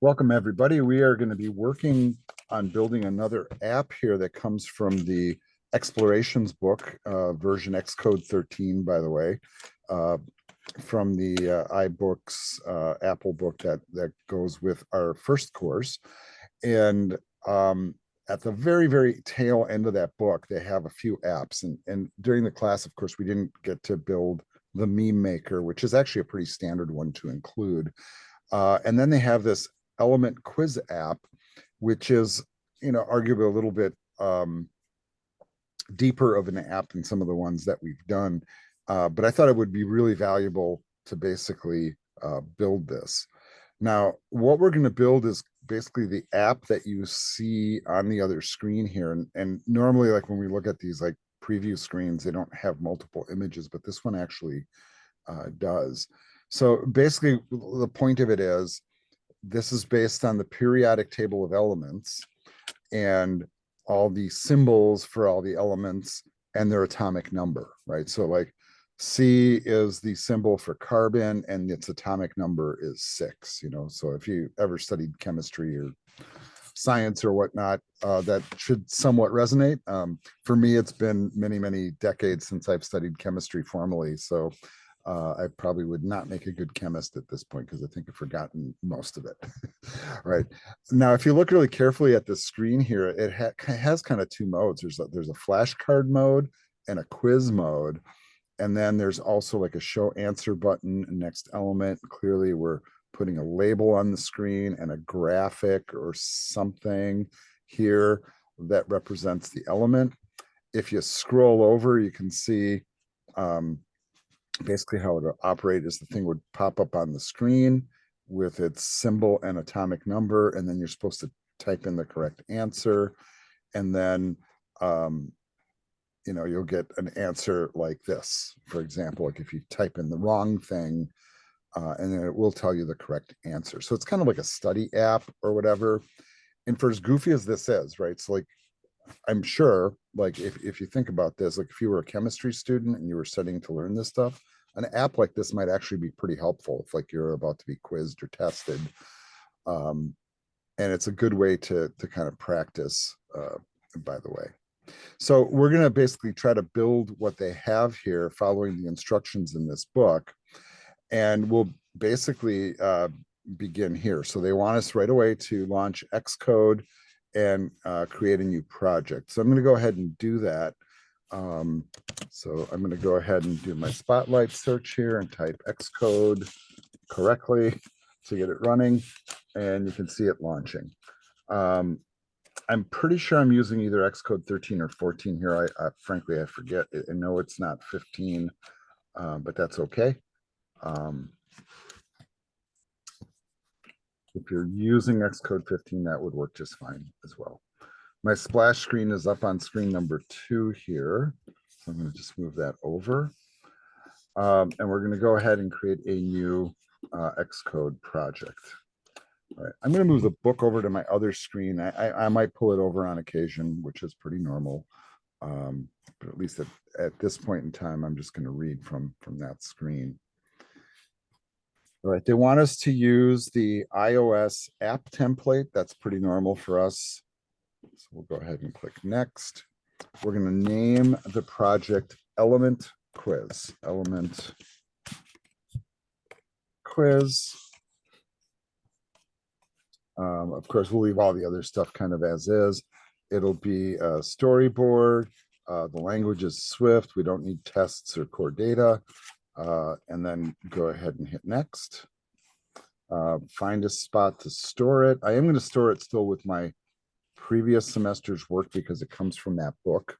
Welcome, everybody. We are going to be working on building another app here that comes from the Explorations book, version Xcode 13, by the way, uh, from the iBooks Apple book that goes with our first course. And at the very, very tail end of that book, they have a few apps. And during the class, of course, we didn't get to build the meme maker, which is actually a pretty standard one to include. And then they have this Element quiz app, which is, arguably a little bit deeper of an app than some of the ones that we've done. But I thought it would be really valuable to basically build this. Now, what we're going to build is basically the app that you see on the other screen here. And normally, like when we look at these like preview screens, they don't have multiple images, but this one actually does. So basically, the point of it is this is based on the periodic table of elements and all the symbols for all the elements and their atomic number, right? So like C is the symbol for carbon and its atomic number is 6, So if you ever studied chemistry or science or whatnot, that should somewhat resonate. For me, it's been many, many decades since I've studied chemistry formally. So I probably would not make a good chemist at this point because I think I've forgotten most of it. Right. Now, if you look really carefully at the screen here, it has kind of two modes. There's a flashcard mode and a quiz mode. And then there's also like a show answer button, next element. Clearly, we're putting a label on the screen and a graphic or something here that represents the element. If you scroll over, you can see basically how it would operate is the thing would pop up on the screen with its symbol and atomic number, and then you're supposed to type in the correct answer, and then you'll get an answer like this. For example, like if you type in the wrong thing, and then it will tell you the correct answer. So it's kind of like a study app or whatever. And for as goofy as this is, right? So like I'm sure, like if you think about this, like if you were a chemistry student and you were studying to learn this stuff, an app like this might actually be pretty helpful if like you're about to be quizzed or tested. Um, and it's a good way to kind of practice, by the way. So we're going to basically try to build what they have here following the instructions in this book. And we'll basically begin here. So they want us right away to launch Xcode and create a new project. So I'm going to go ahead and do that. So I'm going to go ahead and do my Spotlight search here and type Xcode correctly to get it running, and you can see it launching. I'm pretty sure I'm using either Xcode 13 or 14 here. Frankly, I forget. I know it's not 15, but that's okay. If you're using Xcode 15, that would work just fine as well. My splash screen is up on screen number 2 here. So I'm going to just move that over. And we're going to go ahead and create a new Xcode project. All right, I'm going to move the book over to my other screen. I might pull it over on occasion, which is pretty normal. But at least at this point in time, I'm just going to read from that screen. All right, they want us to use the iOS app template. That's pretty normal for us. So we'll go ahead and click next. We're going to name the project Element Quiz. Element Quiz. Of course, we'll leave all the other stuff kind of as is. It'll be a storyboard. The language is Swift. We don't need tests or core data. And then go ahead and hit next. Find a spot to store it. I am going to store it still with my previous semester's work because it comes from that book.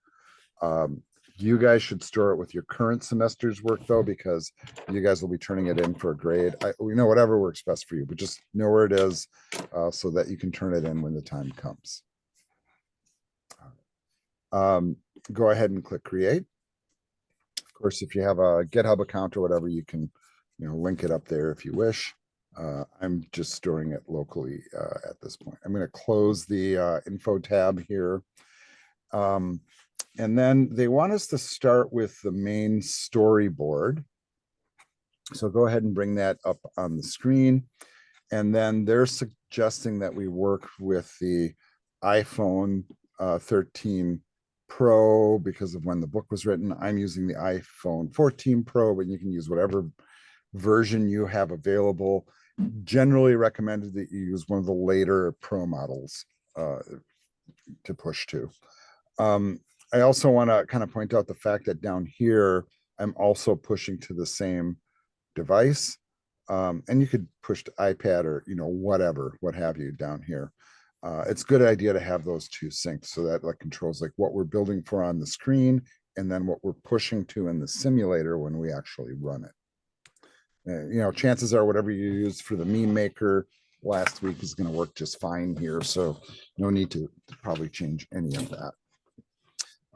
You guys should store it with your current semester's work though, because you guys will be turning it in for a grade. Whatever works best for you, but just know where it is so that you can turn it in when the time comes. Go ahead and click create. Of course, if you have a GitHub account or whatever, you can link it up there if you wish. I'm just storing it locally at this point. I'm going to close the info tab here. And then they want us to start with the main storyboard. So go ahead and bring that up on the screen. And then they're suggesting that we work with the iPhone 13 Pro because of when the book was written. I'm using the iPhone 14 Pro, but you can use whatever version you have available. Generally recommended that you use one of the later Pro models to push to. I also want to kind of point out the fact that down here, I'm also pushing to the same device. And you could push to iPad or, whatever, what have you down here. It's a good idea to have those two synced so that like controls like what we're building for on the screen and then what we're pushing to in the simulator when we actually run it. Chances are whatever you use for the meme maker last week is going to work just fine here. So no need to probably change any of that.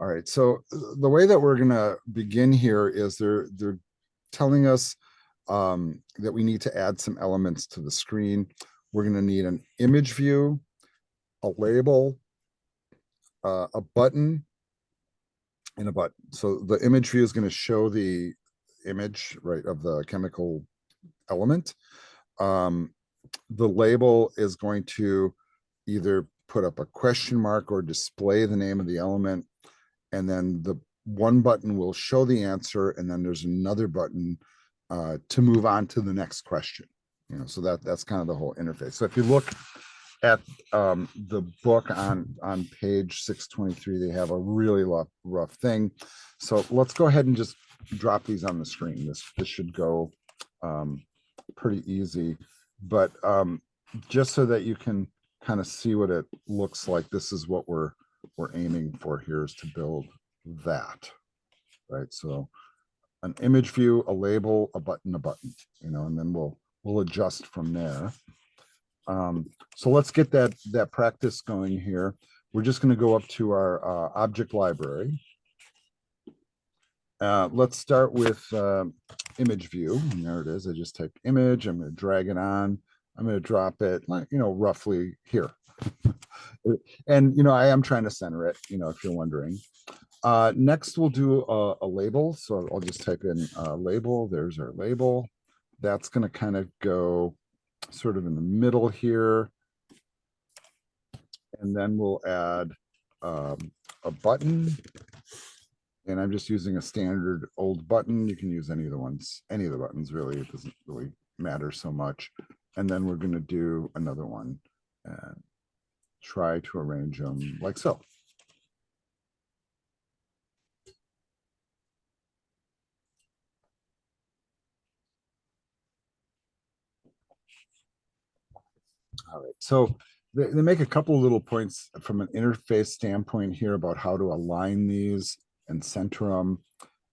All right. So the way that we're going to begin here is they're telling us that we need to add some elements to the screen. We're going to need an image view, a label, a button, and a button. So the image view is going to show the image, right, of the chemical element. The label is going to either put up a question mark or display the name of the element. And then the one button will show the answer. And then there's another button to move on to the next question. So that's kind of the whole interface. So if you look at the book on page 623, they have a really rough thing. So let's go ahead and just drop these on the screen. This should go pretty easy, but just so that you can kind of see what it looks like, this is what we're aiming for here, is to build that, right? So an image view, a label, a button, and then we'll adjust from there. So let's get that practice going here. We're just going to go up to our object library. Let's start with image view. And there it is. I just typed image. I'm going to drag it on. I'm going to drop it, roughly here. And, I am trying to center it, if you're wondering. Next, we'll do a label. So I'll just type in label. There's our label. That's going to kind of go sort of in the middle here. And then we'll add a button. And I'm just using a standard old button. You can use any of the buttons, really. It doesn't really matter so much. And then we're going to do another one and try to arrange them like so. All right. So they make a couple of little points from an interface standpoint here about how to align these and center them.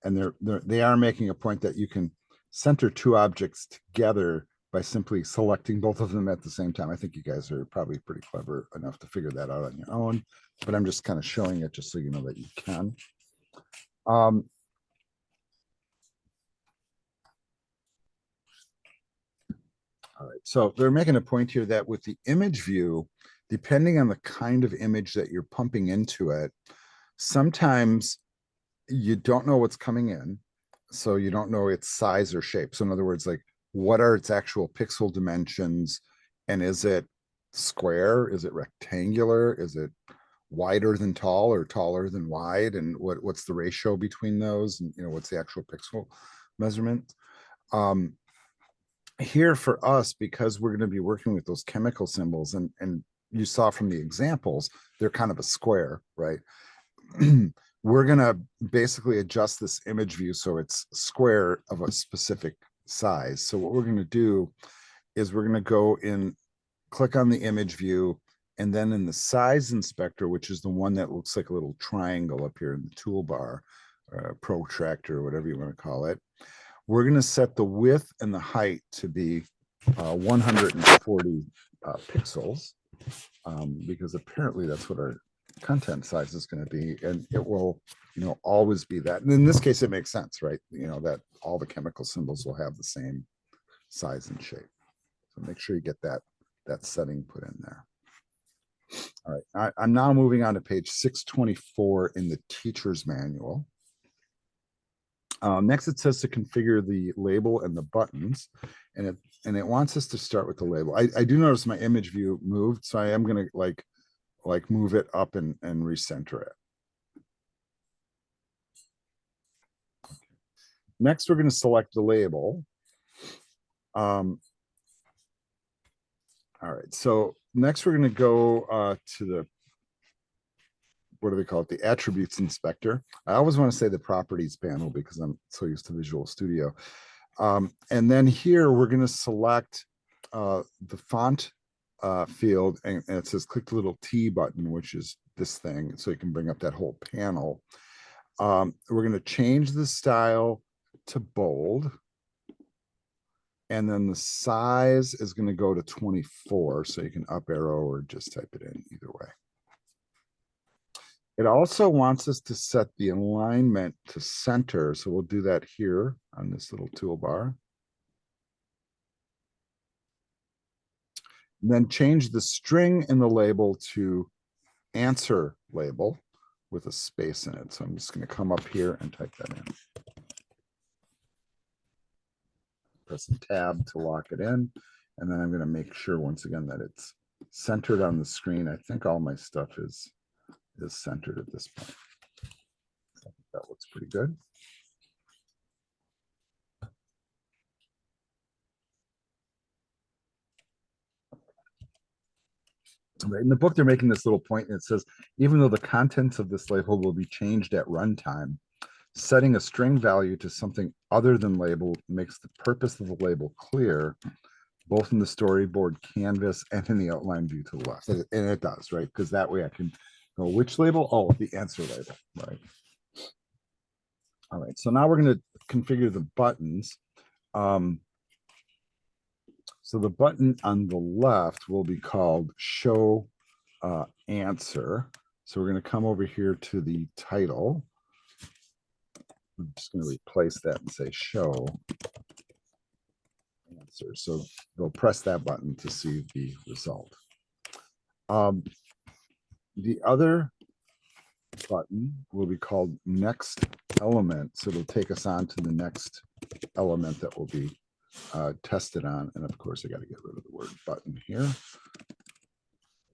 And they are making a point that you can center two objects together by simply selecting both of them at the same time. I think you guys are probably pretty clever enough to figure that out on your own, but I'm just kind of showing it just so you know that you can. All right, so they're making a point here that with the image view, depending on the kind of image that you're pumping into it, sometimes you don't know what's coming in. So you don't know its size or shape. So in other words, like what are its actual pixel dimensions? And is it square? Is it rectangular? Is it wider than tall or taller than wide? And what's the ratio between those? And what's the actual pixel measurement? Here for us, because we're going to be working with those chemical symbols, and you saw from the examples, they're kind of a square, right? We're going to basically adjust this image view so it's square of a specific size. So what we're going to do is we're going to go in, click on the image view, and then in the size inspector, which is the one that looks like a little triangle up here in the toolbar, protractor, whatever you want to call it, we're going to set the width and the height to be 140 pixels, because apparently that's what our content size is going to be, and it will always be that. And in this case, it makes sense, right? That all the chemical symbols will have the same size and shape. So make sure you get that setting put in there. All right, I'm now moving on to page 624 in the teacher's manual. Next, it says to configure the label and the buttons, and it wants us to start with the label. I do notice my image view moved, so I am going to like move it up and recenter it. Next, we're going to select the label. All right, so next we're going to go to the, what do they call it? The attributes inspector. I always want to say the properties panel because I'm so used to Visual Studio. And then here we're going to select the font field, and it says click the little T button, which is this thing, so you can bring up that whole panel. We're going to change the style to bold. And then the size is going to go to 24, so you can up arrow or just type it in either way. It also wants us to set the alignment to center, so we'll do that here on this little toolbar. And then change the string in the label to answer label with a space in it. So I'm just going to come up here and type that in. Press the tab to lock it in, and then I'm going to make sure once again that it's centered on the screen. I think all my stuff is centered at this point. I think that looks pretty good. Right. In the book, they're making this little point, and it says, even though the contents of this label will be changed at runtime, setting a string value to something other than label makes the purpose of the label clear, both in the storyboard canvas and in the outline view to the left. And it does, right? Because that way I can go, which label? Oh, the answer label, right? All right, so now we're going to configure the buttons. So the button on the left will be called show answer. So we're going to come over here to the title. I'm just going to replace that and say show answer. So they'll press that button to see the result. The other button will be called next element. So it'll take us on to the next element that will be tested on. And of course, I got to get rid of the word button here.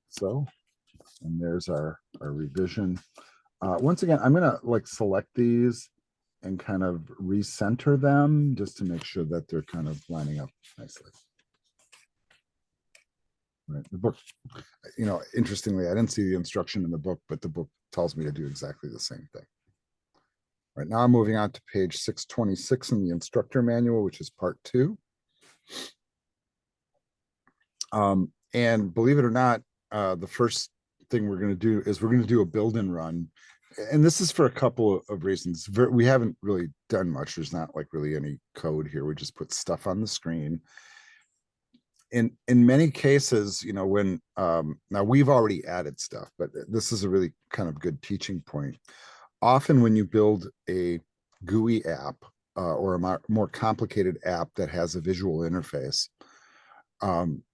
So, and there's our revision. Once again, I'm going to like select these and kind of recenter them just to make sure that they're kind of lining up nicely. Right. The book, you know, interestingly, I didn't see the instruction in the book, but the book tells me to do exactly the same thing. Right now, I'm moving on to page 626 in the instructor manual, which is part 2. And believe it or not, the first thing we're going to do is we're going to do a build and run. And this is for a couple of reasons. We haven't really done much. There's not like really any code here. We just put stuff on the screen. In many cases, you know, when now we've already added stuff, but this is a really kind of good teaching point. Often when you build a GUI app or a more complicated app that has a visual interface,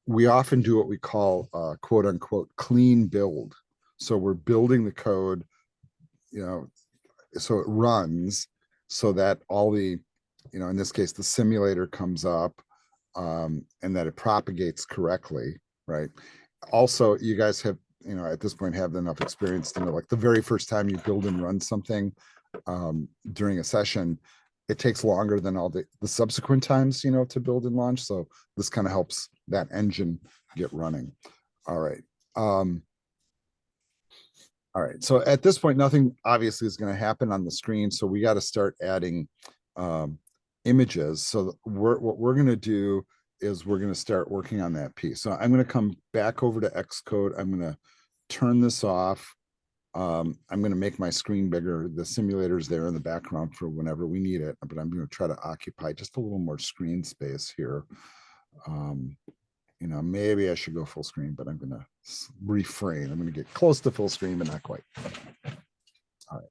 we often do what we call quote unquote clean build. So we're building the code, you know, so it runs so that all the, you know, in this case, the simulator comes up and that it propagates correctly, right? Also, you guys have, you know, at this point have enough experience to know, like the very first time you build and run something during a session, it takes longer than all the subsequent times, you know, to build and launch. So this kind of helps that engine get running. All right. All right. So at this point, nothing obviously is going to happen on the screen. So we got to start adding images. So what we're going to do is we're going to start working on that piece. So I'm going to come back over to Xcode. I'm going to turn this off. I'm going to make my screen bigger. The simulator's there in the background for whenever we need it, but I'm going to try to occupy just a little more screen space here. You know, maybe I should go full screen, but I'm going to refrain. I'm going to get close to full screen, but not quite. All right.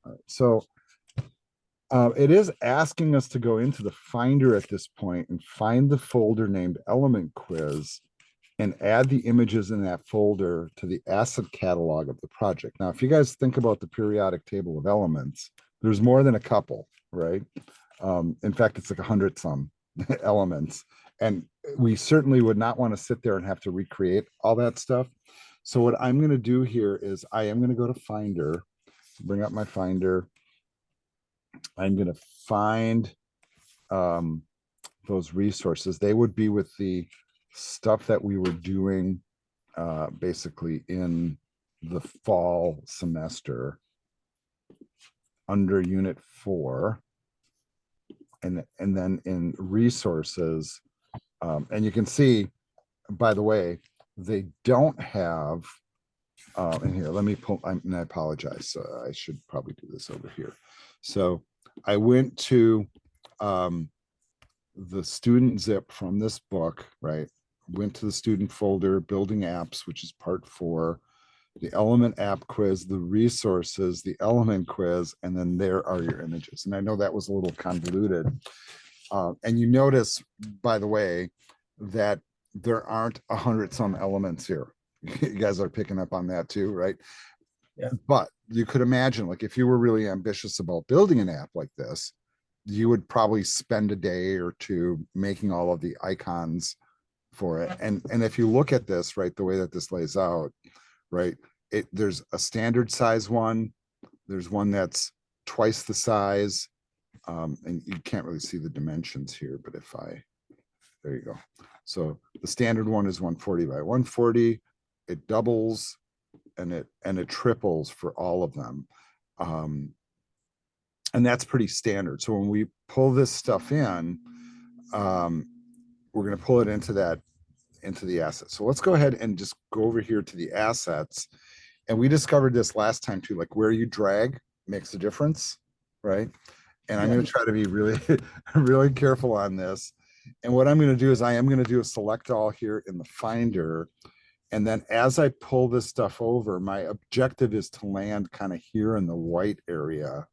All right. So it is asking us to go into the Finder at this point and find the folder named Element Quiz and add the images in that folder to the asset catalog of the project. Now, if you guys think about the periodic table of elements, there's more than a couple, right? In fact, it's like 100 some elements. And we certainly would not want to sit there and have to recreate all that stuff. So what I'm going to do here is I am going to go to Finder, bring up my Finder. I'm going to find those resources. They would be with the stuff that we were doing basically in the fall semester under Unit 4. And then in resources, and you can see, by the way, they don't have, and here, let me pull, and I apologize. I should probably do this over here. So I went to the student zip from this book, right? Went to the student folder, building apps, which is part 4, the element app quiz, the resources, the element quiz, and then there are your images. And I know that was a little convoluted. And you notice, by the way, that there aren't 100 some elements here. You guys are picking up on that too, right? Yeah. But you could imagine, like, if you were really ambitious about building an app like this, you would probably spend a day or two making all of the icons for it. And if you look at this, right, the way that this lays out, right, there's a standard size one, there's one that's twice the size, and you can't really see the dimensions here, but if there you go. So the standard one is 140 by 140. It doubles and it triples for all of them. And that's pretty standard. So when we pull this stuff in, we're going to pull it into the assets. So let's go ahead and just go over here to the assets. And we discovered this last time too, like where you drag makes a difference, right? And I'm going to try to be really, really careful on this. And what I'm going to do is I am going to do a select all here in the Finder. And then as I pull this stuff over, my objective is to land kind of here in the white area.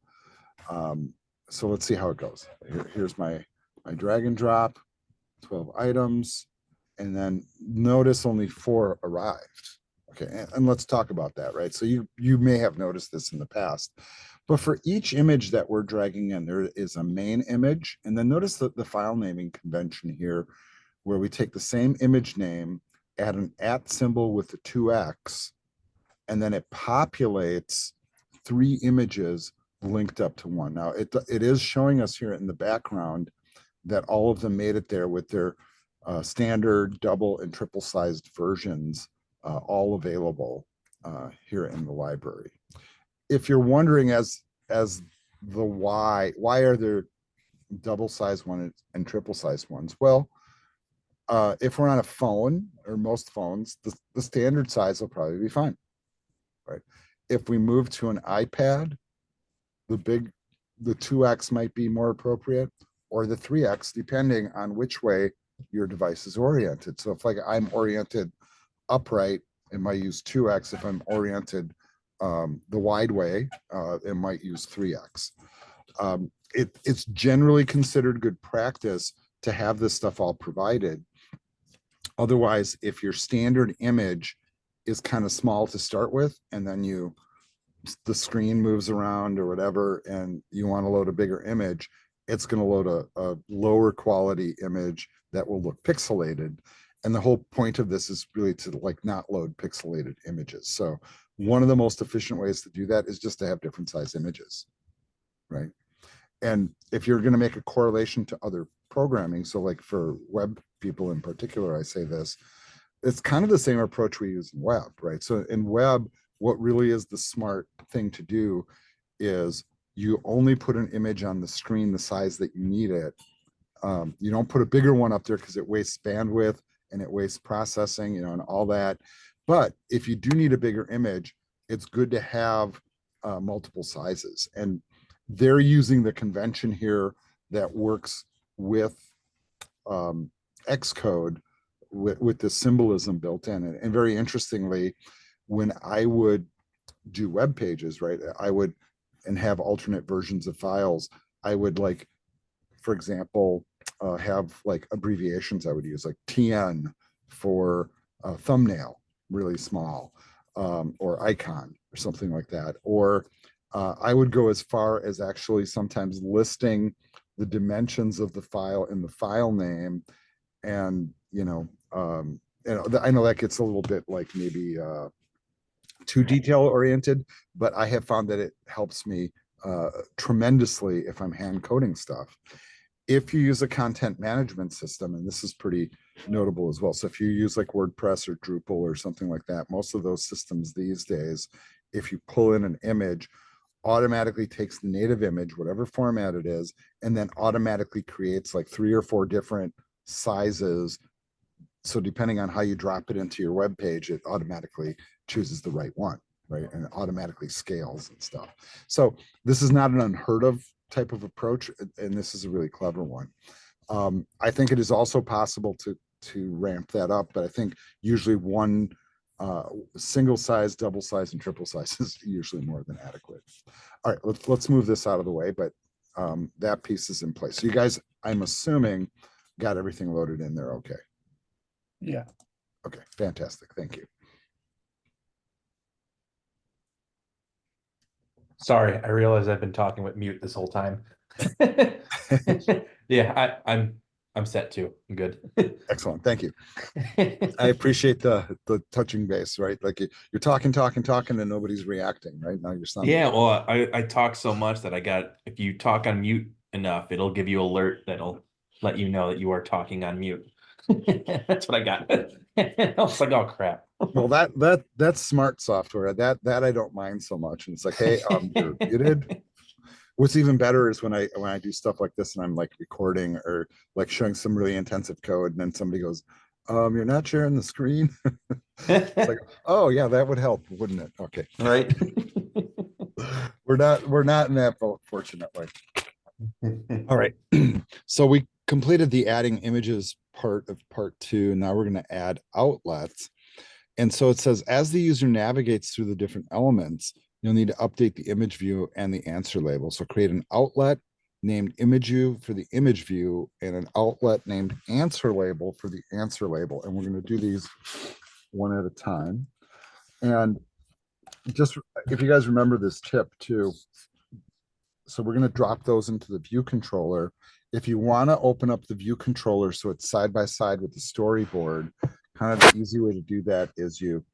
So let's see how it goes. Here's my drag and drop, 12 items. And then notice only 4 arrived. Okay, and let's talk about that, right? So you may have noticed this in the past, but for each image that we're dragging in, there is a main image. And then notice the file naming convention here, where we take the same image name, add an @ symbol with the 2x, and then it populates 3 images linked up to one. Now it is showing us here in the background that all of them made it there with their standard, double, and triple sized versions, all available here in the library. If you're wondering as the why are there double size ones and triple size ones? Well, if we're on a phone, or most phones, the standard size will probably be fine, right? If we move to an iPad, the 2x might be more appropriate, or the 3x, depending on which way your device is oriented. So if like I'm oriented upright, it might use 2x. If I'm oriented the wide way, it might use 3x. It's generally considered good practice to have this stuff all provided. Otherwise, if your standard image is kind of small to start with, and then the screen moves around or whatever, and you want to load a bigger image, it's going to load a lower quality image that will look pixelated. And the whole point of this is really to like not load pixelated images. So one of the most efficient ways to do that is just to have different size images, right? And if you're going to make a correlation to other programming, so like for web people in particular, I say this, it's kind of the same approach we use in web, right? So in web, what really is the smart thing to do is you only put an image on the screen the size that you need it. You don't put a bigger one up there because it wastes bandwidth and it wastes processing, and all that. But if you do need a bigger image, it's good to have multiple sizes. And they're using the convention here that works with Xcode with the symbolism built in. And very interestingly, when I would do web pages, right, I would, and have alternate versions of files, I would, like, for example, have like abbreviations I would use, like TN for thumbnail, really small, or icon or something like that. Or I would go as far as actually sometimes listing the dimensions of the file in the file name. And, I know that gets a little bit like maybe too detail oriented, but I have found that it helps me tremendously if I'm hand coding stuff. If you use a content management system, and this is pretty notable as well. So if you use like WordPress or Drupal or something like that, most of those systems these days, if you pull in an image, automatically takes the native image, whatever format it is, and then automatically creates like 3 or 4 different sizes. So depending on how you drop it into your web page, it automatically chooses the right one, right? And it automatically scales and stuff. So this is not an unheard of type of approach, and this is a really clever one. I think it is also possible to ramp that up, but I think usually one single size, double size, and triple size is usually more than adequate. All right, let's move this out of the way, but that piece is in place. So you guys, I'm assuming, got everything loaded in there. Okay. Yeah. Okay, fantastic. Thank you. Sorry, I realize I've been talking with mute this whole time. Yeah, I'm set too. I'm good. Excellent. Thank you. I appreciate the touching base, right? Like you're talking, and nobody's reacting, right? Now you're sounding. Yeah, well, I talk so much that if you talk on mute enough, it'll give you alert that'll let you know that you are talking on mute. That's what I got. I was like, oh crap. Well, that's smart software. That I don't mind so much. And it's like, hey, you're muted. What's even better is when I do stuff like this and I'm like recording or like showing some really intensive code, and then somebody goes, you're not sharing the screen. It's like, oh yeah, that would help, wouldn't it? Okay. Right. We're not in that boat, fortunately. All right. So we completed the adding images part of part 2. Now we're going to add outlets. And so it says, as the user navigates through the different elements, you'll need to update the image view and the answer label. So create an outlet named image view for the image view and an outlet named answer label for the answer label. And we're going to do these one at a time. And just if you guys remember this tip too, so we're going to drop those into the view controller. If you want to open up the view controller so it's side by side with the storyboard, kind of the easy way to do that is you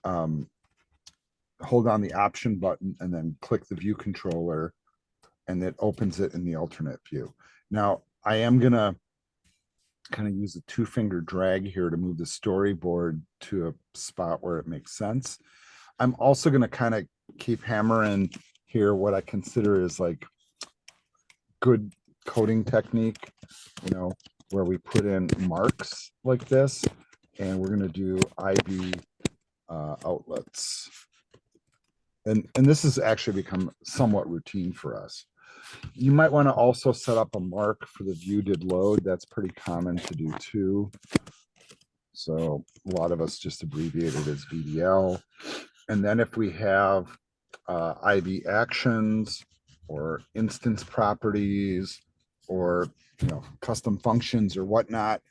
hold on the option button and then click the view controller, and it opens it in the alternate view. Now, I am going to kind of use a 2-finger drag here to move the storyboard to a spot where it makes sense. I'm also going to kind of keep hammering here what I consider is like good coding technique, where we put in marks like this, and we're going to do IB outlets. And this has actually become somewhat routine for us. You might want to also set up a mark for the view did load. That's pretty common to do too. So a lot of us just abbreviate it as VDL. And then if we have IB actions or instance properties or custom functions or whatnot,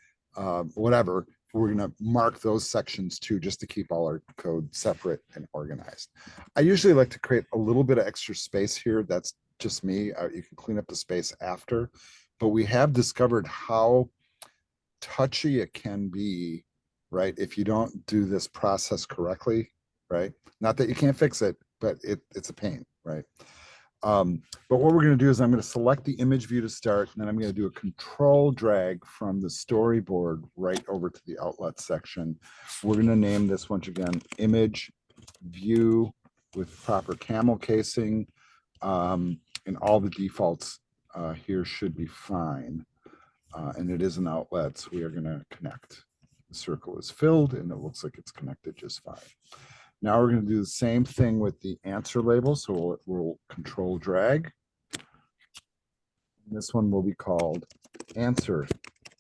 whatever, we're going to mark those sections too, just to keep all our code separate and organized. I usually like to create a little bit of extra space here. That's just me. You can clean up the space after, but we have discovered how touchy it can be, right? If you don't do this process correctly, right? Not that you can't fix it, but it's a pain, right? But what we're going to do is I'm going to select the image view to start, and then I'm going to do a control drag from the storyboard right over to the outlet section. We're going to name this once again image view with proper camel casing, and all the defaults here should be fine. And it is an outlet, so we are going to connect. The circle is filled, and it looks like it's connected just fine. Now we're going to do the same thing with the answer label. So we'll control drag. And this one will be called answer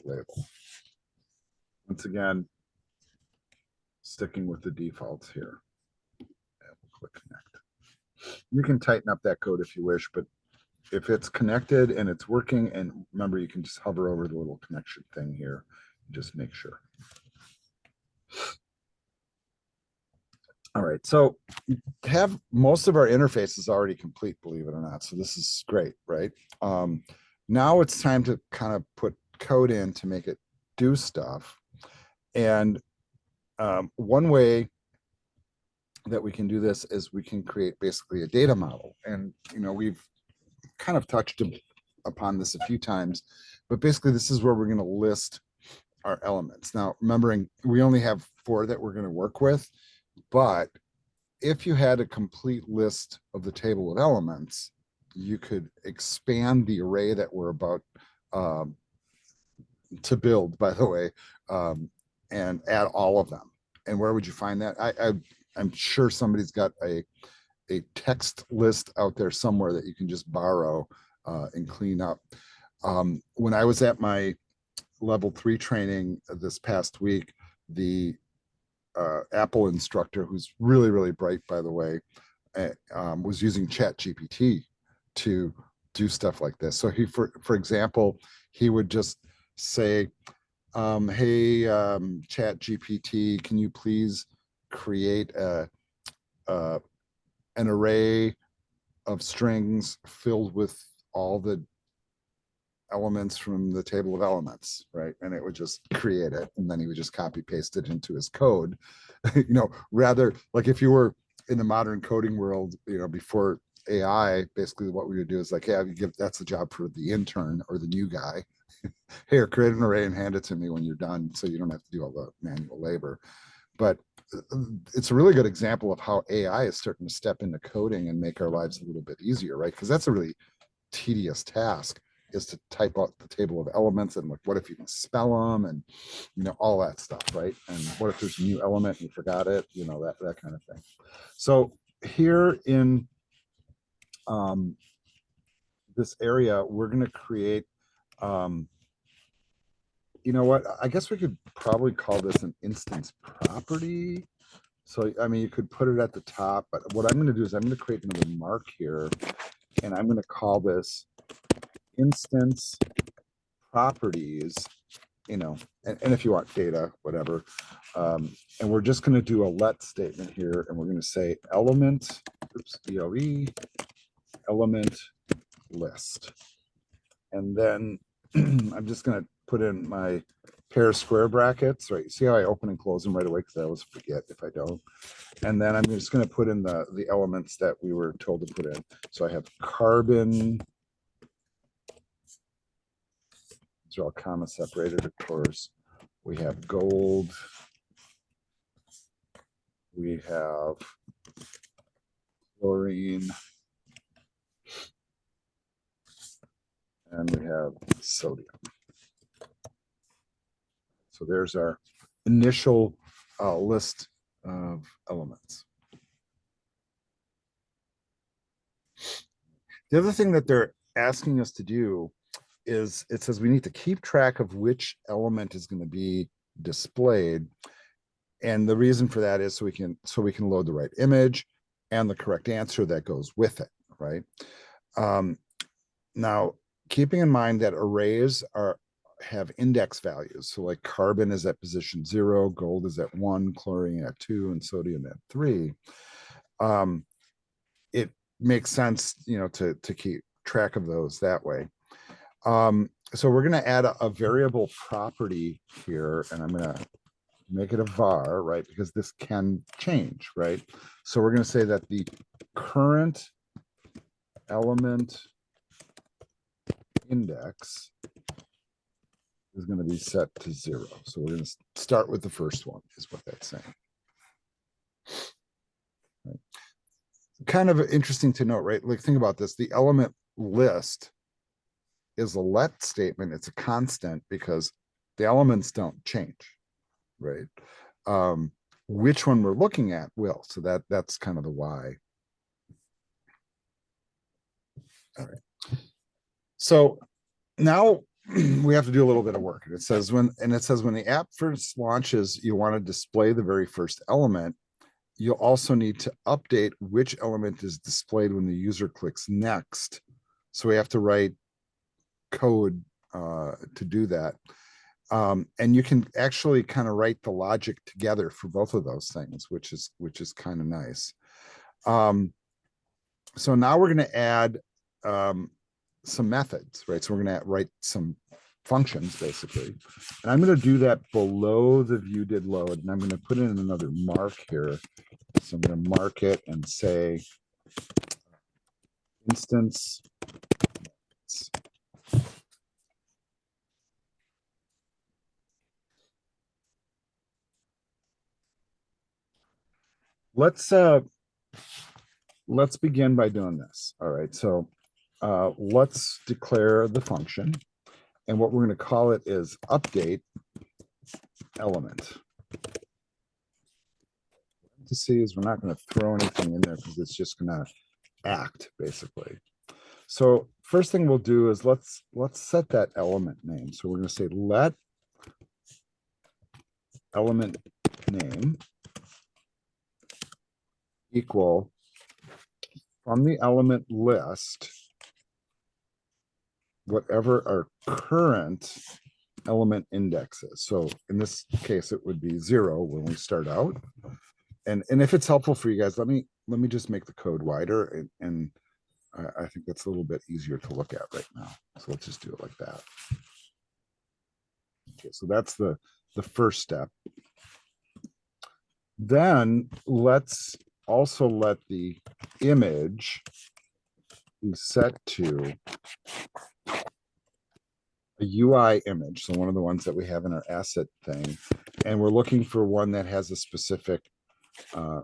label. Once again, sticking with the defaults here. And we'll click connect. You can tighten up that code if you wish, but if it's connected and it's working, and remember, you can just hover over the little connection thing here and just make sure. All right, so have most of our interfaces already complete, believe it or not. So this is great, right? Now it's time to kind of put code in to make it do stuff. And one way that we can do this is we can create basically a data model. And, we've kind of touched upon this a few times, but basically this is where we're going to list our elements. Now, remembering we only have 4 that we're going to work with, but if you had a complete list of the table of elements, you could expand the array that we're about um, to build, by the way, and add all of them. And where would you find that? I'm sure somebody's got a text list out there somewhere that you can just borrow and clean up. When I was at my level 3 training this past week, the Apple instructor, who's really, really bright, by the way, was using Chat GPT to do stuff like this. So he, for example, he would just say, hey, Chat GPT, can you please create an array of strings filled with all the elements from the table of elements, right? And it would just create it, and then he would just copy paste it into his code. Rather, like if you were in the modern coding world, before AI, basically what we would do is like, yeah, you give, that's the job for the intern or the new guy. Here, create an array and hand it to me when you're done, so you don't have to do all the manual labor. But it's a really good example of how AI is starting to step into coding and make our lives a little bit easier, right? Because that's a really tedious task, is to type out the table of elements, and like, what if you can spell them, and all that stuff, right? And what if there's a new element and you forgot it, that kind of thing. So here in this area, we're going to create what, I guess we could probably call this an instance property. So I mean, you could put it at the top, but what I'm going to do is I'm going to create another mark here, and I'm going to call this instance properties, and if you want data, whatever. And we're just going to do a let statement here, and we're going to say element, DOE, element list. And then I'm just going to put in my pair of square brackets, right? See how I open and close them right away, because I always forget if I don't. And then I'm just going to put in the elements that we were told to put in. So I have carbon. These are all comma separated, of course. We have gold. We have chlorine. And we have sodium. So there's our initial list of elements. The other thing that they're asking us to do is, it says we need to keep track of which element is going to be displayed. And the reason for that is so we can load the right image and the correct answer that goes with it, right? Now, keeping in mind that arrays have index values. So like carbon is at position 0, gold is at 1, chlorine at 2, and sodium at 3. It makes sense, to keep track of those that way. So we're going to add a variable property here, and I'm going to make it a var, right? Because this can change, right? So we're going to say that the current element index is going to be set to 0. So we're going to start with the first one, is what that's saying. Right. Kind of interesting to note, right? Like, think about this. The element list is a let statement. It's a constant because the elements don't change, right? Which one we're looking at will. So that's kind of the why. All right. So now we have to do a little bit of work. It says when the app first launches, you want to display the very first element. You'll also need to update which element is displayed when the user clicks next. So we have to write code to do that. And you can actually kind of write the logic together for both of those things, which is kind of nice. So now we're going to add some methods, right? So we're going to write some functions basically. And I'm going to do that below the view did load. And I'm going to put in another mark here. So I'm going to mark it and say instance. Let's begin by doing this. All right. So let's declare the function. And what we're going to call it is update element. To see is we're not going to throw anything in there because it's just going to act basically. So first thing we'll do is let's set that element name. So we're going to say let element name equal from the element list whatever our current element index is. So in this case, it would be 0 when we start out. And if it's helpful for you guys, let me just make the code wider, and I think that's a little bit easier to look at right now. So let's just do it like that. Okay, so that's the first step. Then let's also let the image be set to a UI image. So one of the ones that we have in our asset thing. And we're looking for one that has a specific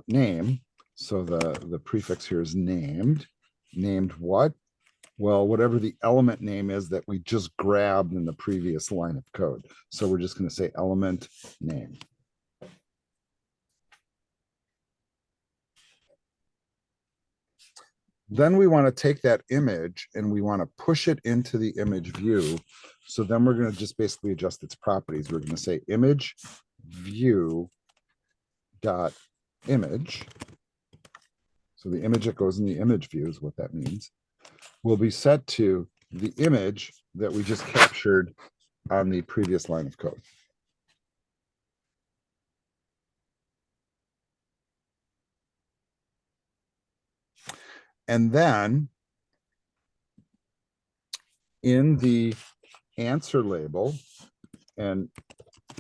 name. So the prefix here is named. Named what? Well, whatever the element name is that we just grabbed in the previous line of code. So we're just going to say element name. Then we want to take that image and we want to push it into the image view. So then we're going to just basically adjust its properties. We're going to say image view dot image. So the image that goes in the image view is what that means. Will be set to the image that we just captured on the previous line of code. And then in the answer label, and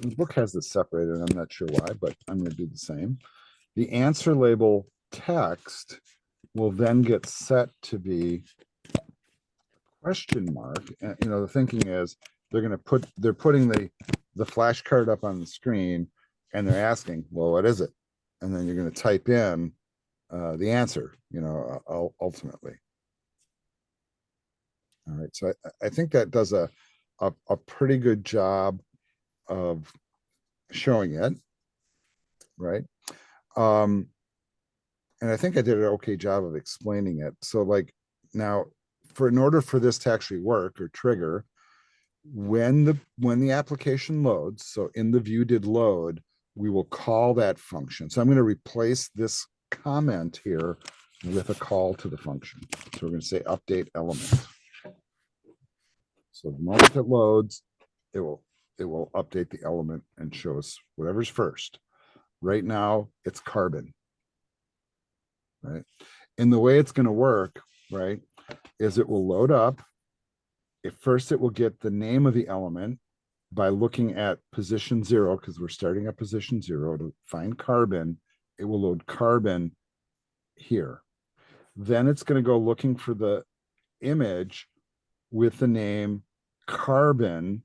the book has this separated, I'm not sure why, but I'm going to do the same. The answer label text will then get set to be question mark. And, the thinking is they're putting the flashcard up on the screen and they're asking, well, what is it? And then you're going to type in the answer, ultimately. All right. So I think that does a pretty good job of showing it. Right. And I think I did an okay job of explaining it. So like now in order for this to actually work or trigger, when the application loads, so in the view did load, we will call that function. So I'm going to replace this comment here with a call to the function. So we're going to say update element. So the moment it loads, it will update the element and show us whatever's first. Right now, it's carbon. Right. And the way it's going to work, right, is it will load up. At first, it will get the name of the element by looking at position 0, because we're starting at position 0 to find carbon. It will load carbon here. Then it's going to go looking for the image with the name carbon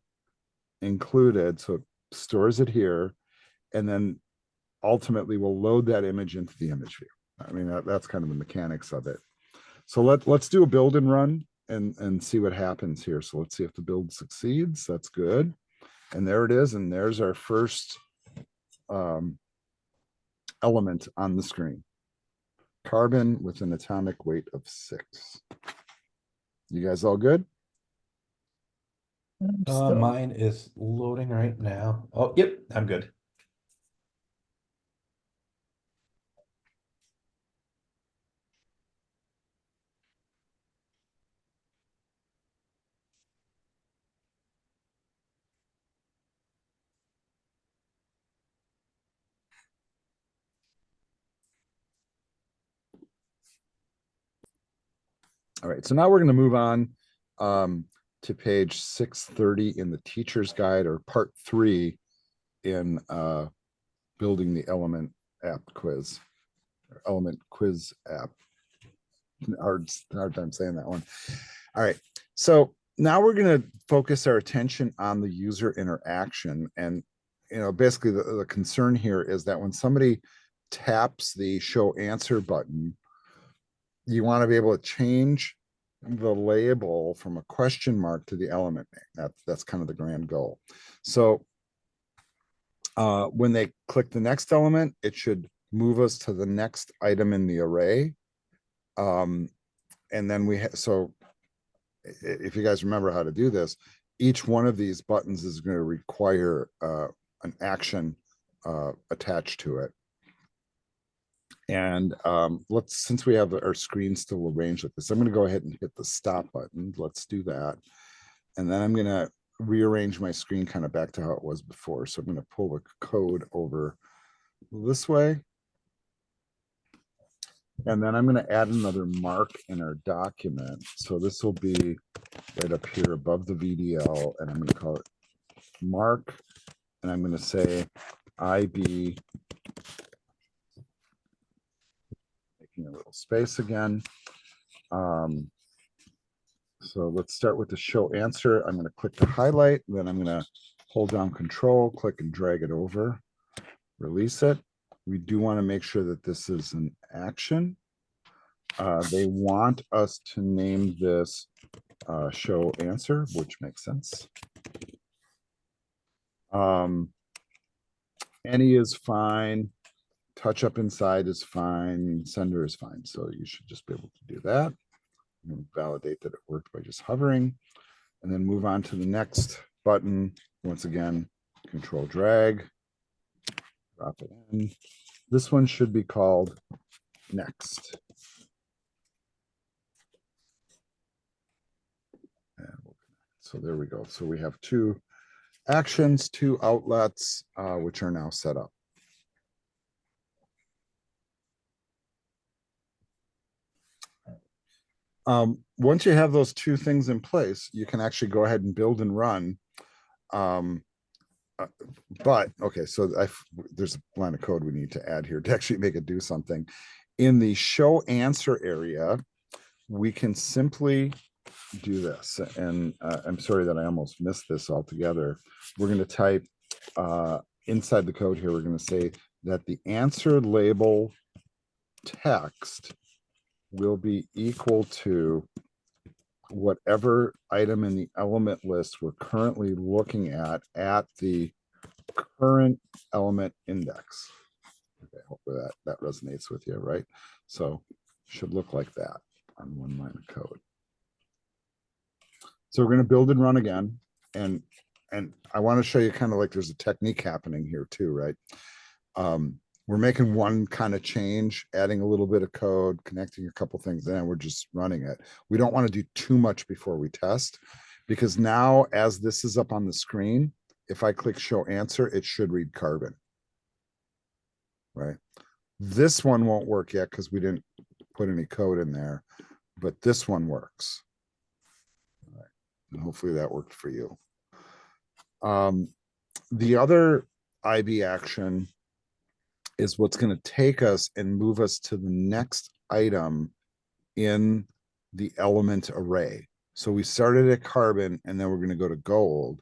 included. So it stores it here, and then ultimately we'll load that image into the image view. I mean, that's kind of the mechanics of it. So let's do a build and run and see what happens here. So let's see if the build succeeds. That's good. And there it is. And there's our first element on the screen. Carbon with an atomic weight of 6. You guys all good? Mine is loading right now. Oh, yep, I'm good. All right, so now we're going to move on to page 630 in the teacher's guide, or part 3 in building the element app quiz, or element quiz app. Hard time saying that one. All right, so now we're going to focus our attention on the user interaction. And basically the concern here is that when somebody taps the show answer button, you want to be able to change the label from a question mark to the element name. That's kind of the grand goal. So when they click the next element, it should move us to the next item in the array. And then so if you guys remember how to do this, each one of these buttons is going to require an action attached to it. And since we have our screen still arranged like this, I'm going to go ahead and hit the stop button. Let's do that. And then I'm going to rearrange my screen kind of back to how it was before. So I'm going to pull the code over this way. And then I'm going to add another mark in our document. So this will be right up here above the VDL, and I'm going to call it mark. And I'm going to say IB, making a little space again. So let's start with the show answer. I'm going to click the highlight, then I'm going to hold down Control, click and drag it over, release it. We do want to make sure that this is an action. They want us to name this show answer, which makes sense. Any is fine. Touch up inside is fine. Sender is fine. So you should just be able to do that. Validate that it worked by just hovering, and then move on to the next button. Once again, Control drag, drop it in. This one should be called next. So there we go. So we have 2 actions, 2 outlets, which are now set up. Once you have those 2 things in place, you can actually go ahead and build and run. But okay, so there's a line of code we need to add here to actually make it do something. In the show answer area, we can simply do this. And I'm sorry that I almost missed this altogether. We're going to type inside the code here, we're going to say that the answer label text will be equal to whatever item in the element list we're currently looking at the current element index. Okay, hopefully that resonates with you, right? So should look like that on one line of code. So we're going to build and run again. And I want to show you kind of like there's a technique happening here too, right? We're making one kind of change, adding a little bit of code, connecting a couple things, and we're just running it. We don't want to do too much before we test, because now as this is up on the screen, if I click show answer, it should read Carbon, right? This one won't work yet because we didn't put any code in there, but this one works. All right. And hopefully that worked for you. The other IB action is what's going to take us and move us to the next item in the element array. So we started at Carbon, and then we're going to go to Gold.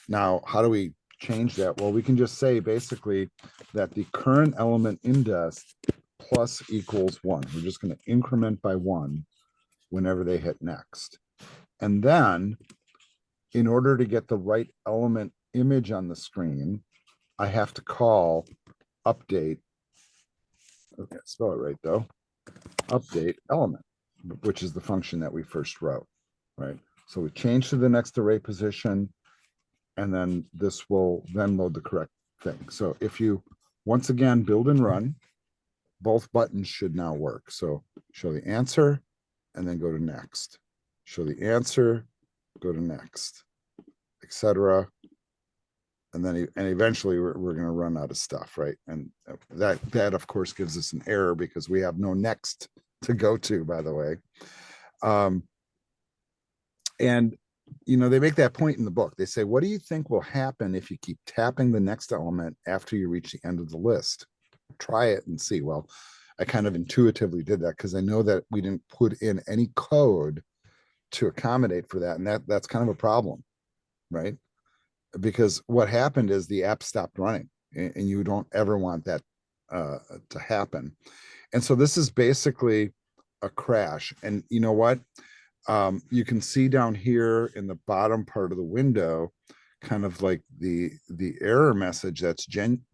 Now, how do we change that? Well, we can just say basically that the current element index plus equals 1. We're just going to increment by 1 whenever they hit next. And then in order to get the right element image on the screen, I have to call update. Okay, spell it right though. Update element, which is the function that we first wrote, right? So we change to the next array position, and then this will then load the correct thing. So if you once again build and run, both buttons should now work. So show the answer and then go to next. Show the answer, go to next, etc. And then eventually we're going to run out of stuff, right? And that of course gives us an error because we have no next to go to, by the way. Um, and you know, they make that point in the book. They say, what do you think will happen if you keep tapping the next element after you reach the end of the list? Try it and see. Well, I kind of intuitively did that because I know that we didn't put in any code to accommodate for that. And that's kind of a problem, right? Because what happened is the app stopped running, and you don't ever want that to happen. And so this is basically a crash. And you know what? You can see down here in the bottom part of the window, kind of like the error message that's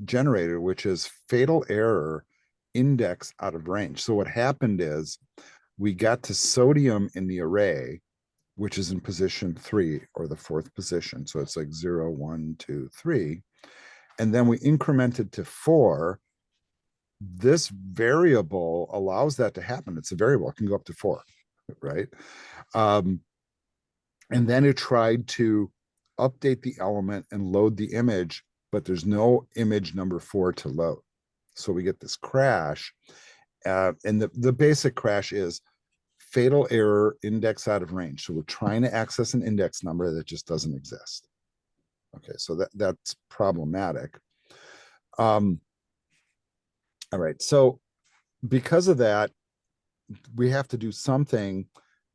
generated, which is fatal error, index out of range. So what happened is we got to sodium in the array, which is in position 3 or the 4th position. So it's like 0, 1, 2, 3. And then we incremented to 4. This variable allows that to happen. It's a variable, it can go up to 4, right? And then it tried to update the element and load the image, but there's no image number 4 to load. So we get this crash. And the basic crash is fatal error, index out of range. So we're trying to access an index number that just doesn't exist. Okay, so that's problematic. All right, so because of that, we have to do something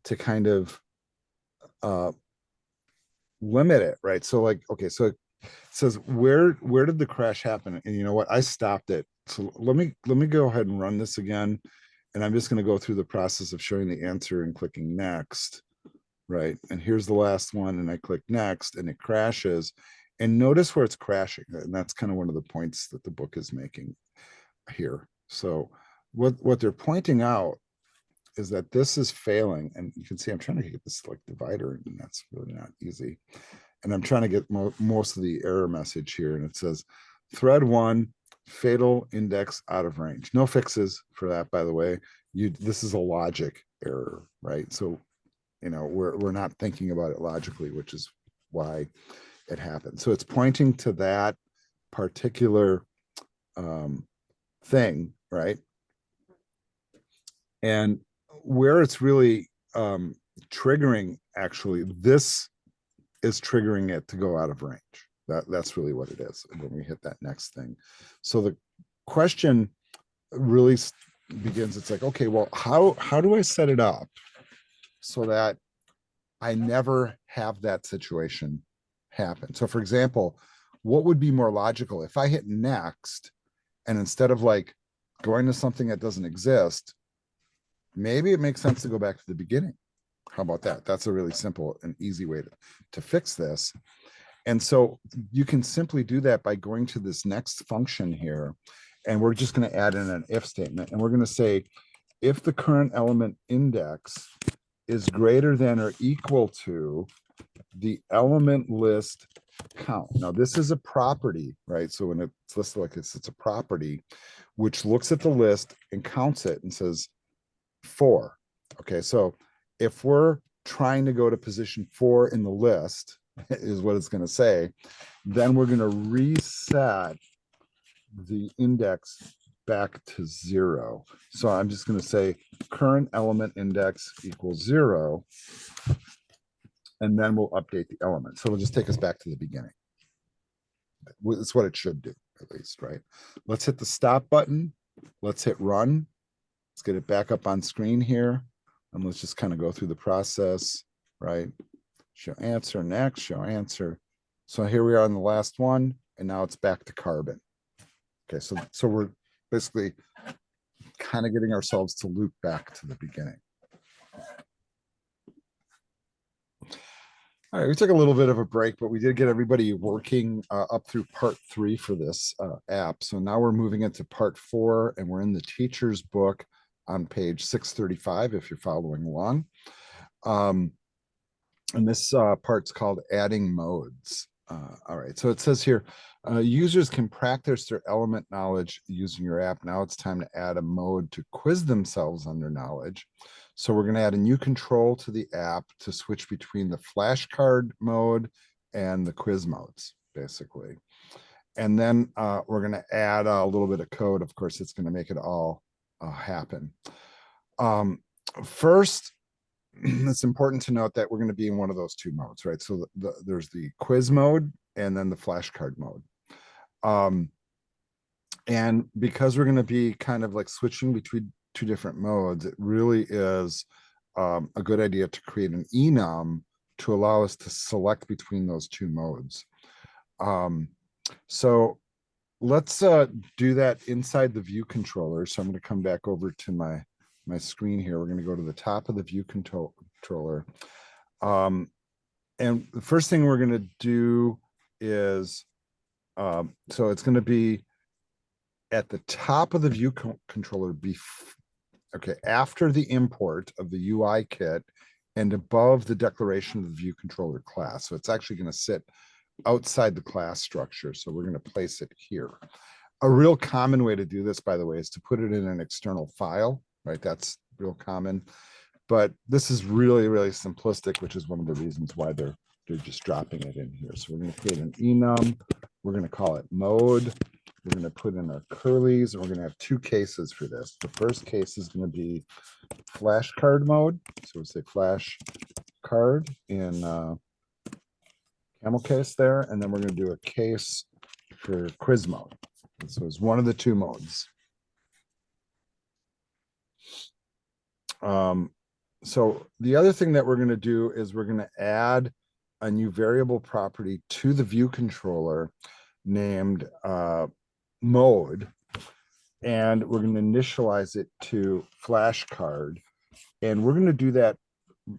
to kind of limit it, right? So like, okay, so it says where did the crash happen? And you know what? I stopped it. So let me go ahead and run this again. And I'm just going to go through the process of showing the answer and clicking next, right? And here's the last one, and I click next, and it crashes. And notice where it's crashing, and that's kind of one of the points that the book is making here. So what they're pointing out is that this is failing, and you can see I'm trying to get this like divider, and that's really not easy. And I'm trying to get most of the error message here, and it says thread 1 fatal index out of range. No fixes for that, by the way. This is a logic error, right? So you know, we're not thinking about it logically, which is why it happened. So it's pointing to that particular thing, right? And where it's really triggering, actually, this is triggering it to go out of range. That's really what it is when we hit that next thing. So the question really begins, it's like, okay, well, how do I set it up so that I never have that situation happen? So for example, what would be more logical if I hit next, and instead of like going to something that doesn't exist, maybe it makes sense to go back to the beginning. How about that? That's a really simple and easy way to fix this. And so you can simply do that by going to this next function here, and we're just going to add in an if statement, and we're going to say, if the current element index is greater than or equal to the element list count. Now this is a property, right? So when it's listed like this, it's a property which looks at the list and counts it and says 4. Okay, so if we're trying to go to position 4 in the list, is what it's going to say, then we're going to reset the index back to 0. So I'm just going to say current element index equals 0, and then we'll update the element. So it'll just take us back to the beginning. It's what it should do, at least, right? Let's hit the stop button. Let's hit run. Let's get it back up on screen here. And let's just kind of go through the process, right? Show answer, next, show answer. So here we are on the last one, and now it's back to carbon. Okay, so we're basically kind of getting ourselves to loop back to the beginning. All right, we took a little bit of a break, but we did get everybody working up through part 3 for this app. So now we're moving into part 4, and we're in the teacher's book on page 635, if you're following along. And this part's called adding modes. All right, so it says here, users can practice their element knowledge using your app. Now it's time to add a mode to quiz themselves on their knowledge. So we're going to add a new control to the app to switch between the flashcard mode and the quiz modes, basically. And then we're going to add a little bit of code. Of course, it's going to make it all happen. First, it's important to note that we're going to be in one of those two modes, right? So there's the quiz mode and then the flashcard mode. And because we're going to be kind of like switching between two different modes, it really is a good idea to create an enum to allow us to select between those two modes. So let's do that inside the view controller. So I'm going to come back over to my screen here. We're going to go to the top of the view controller. And the first thing we're going to do is, so it's going to be at the top of the view controller, okay, after the import of the UI kit and above the declaration of the view controller class. So it's actually going to sit outside the class structure. So we're going to place it here. A real common way to do this, by the way, is to put it in an external file, right? That's real common. But this is really, really simplistic, which is one of the reasons why they're just dropping it in here. So we're going to create an enum. We're going to call it mode. We're going to put in our curlies, and we're going to have two cases for this. The first case is going to be flashcard mode. So we'll say flash card in camel case there, and then we're going to do a case for quiz mode. And so it's one of the two modes. So the other thing that we're going to do is we're going to add a new variable property to the view controller named mode, and we're going to initialize it to flashcard, and we're going to do that,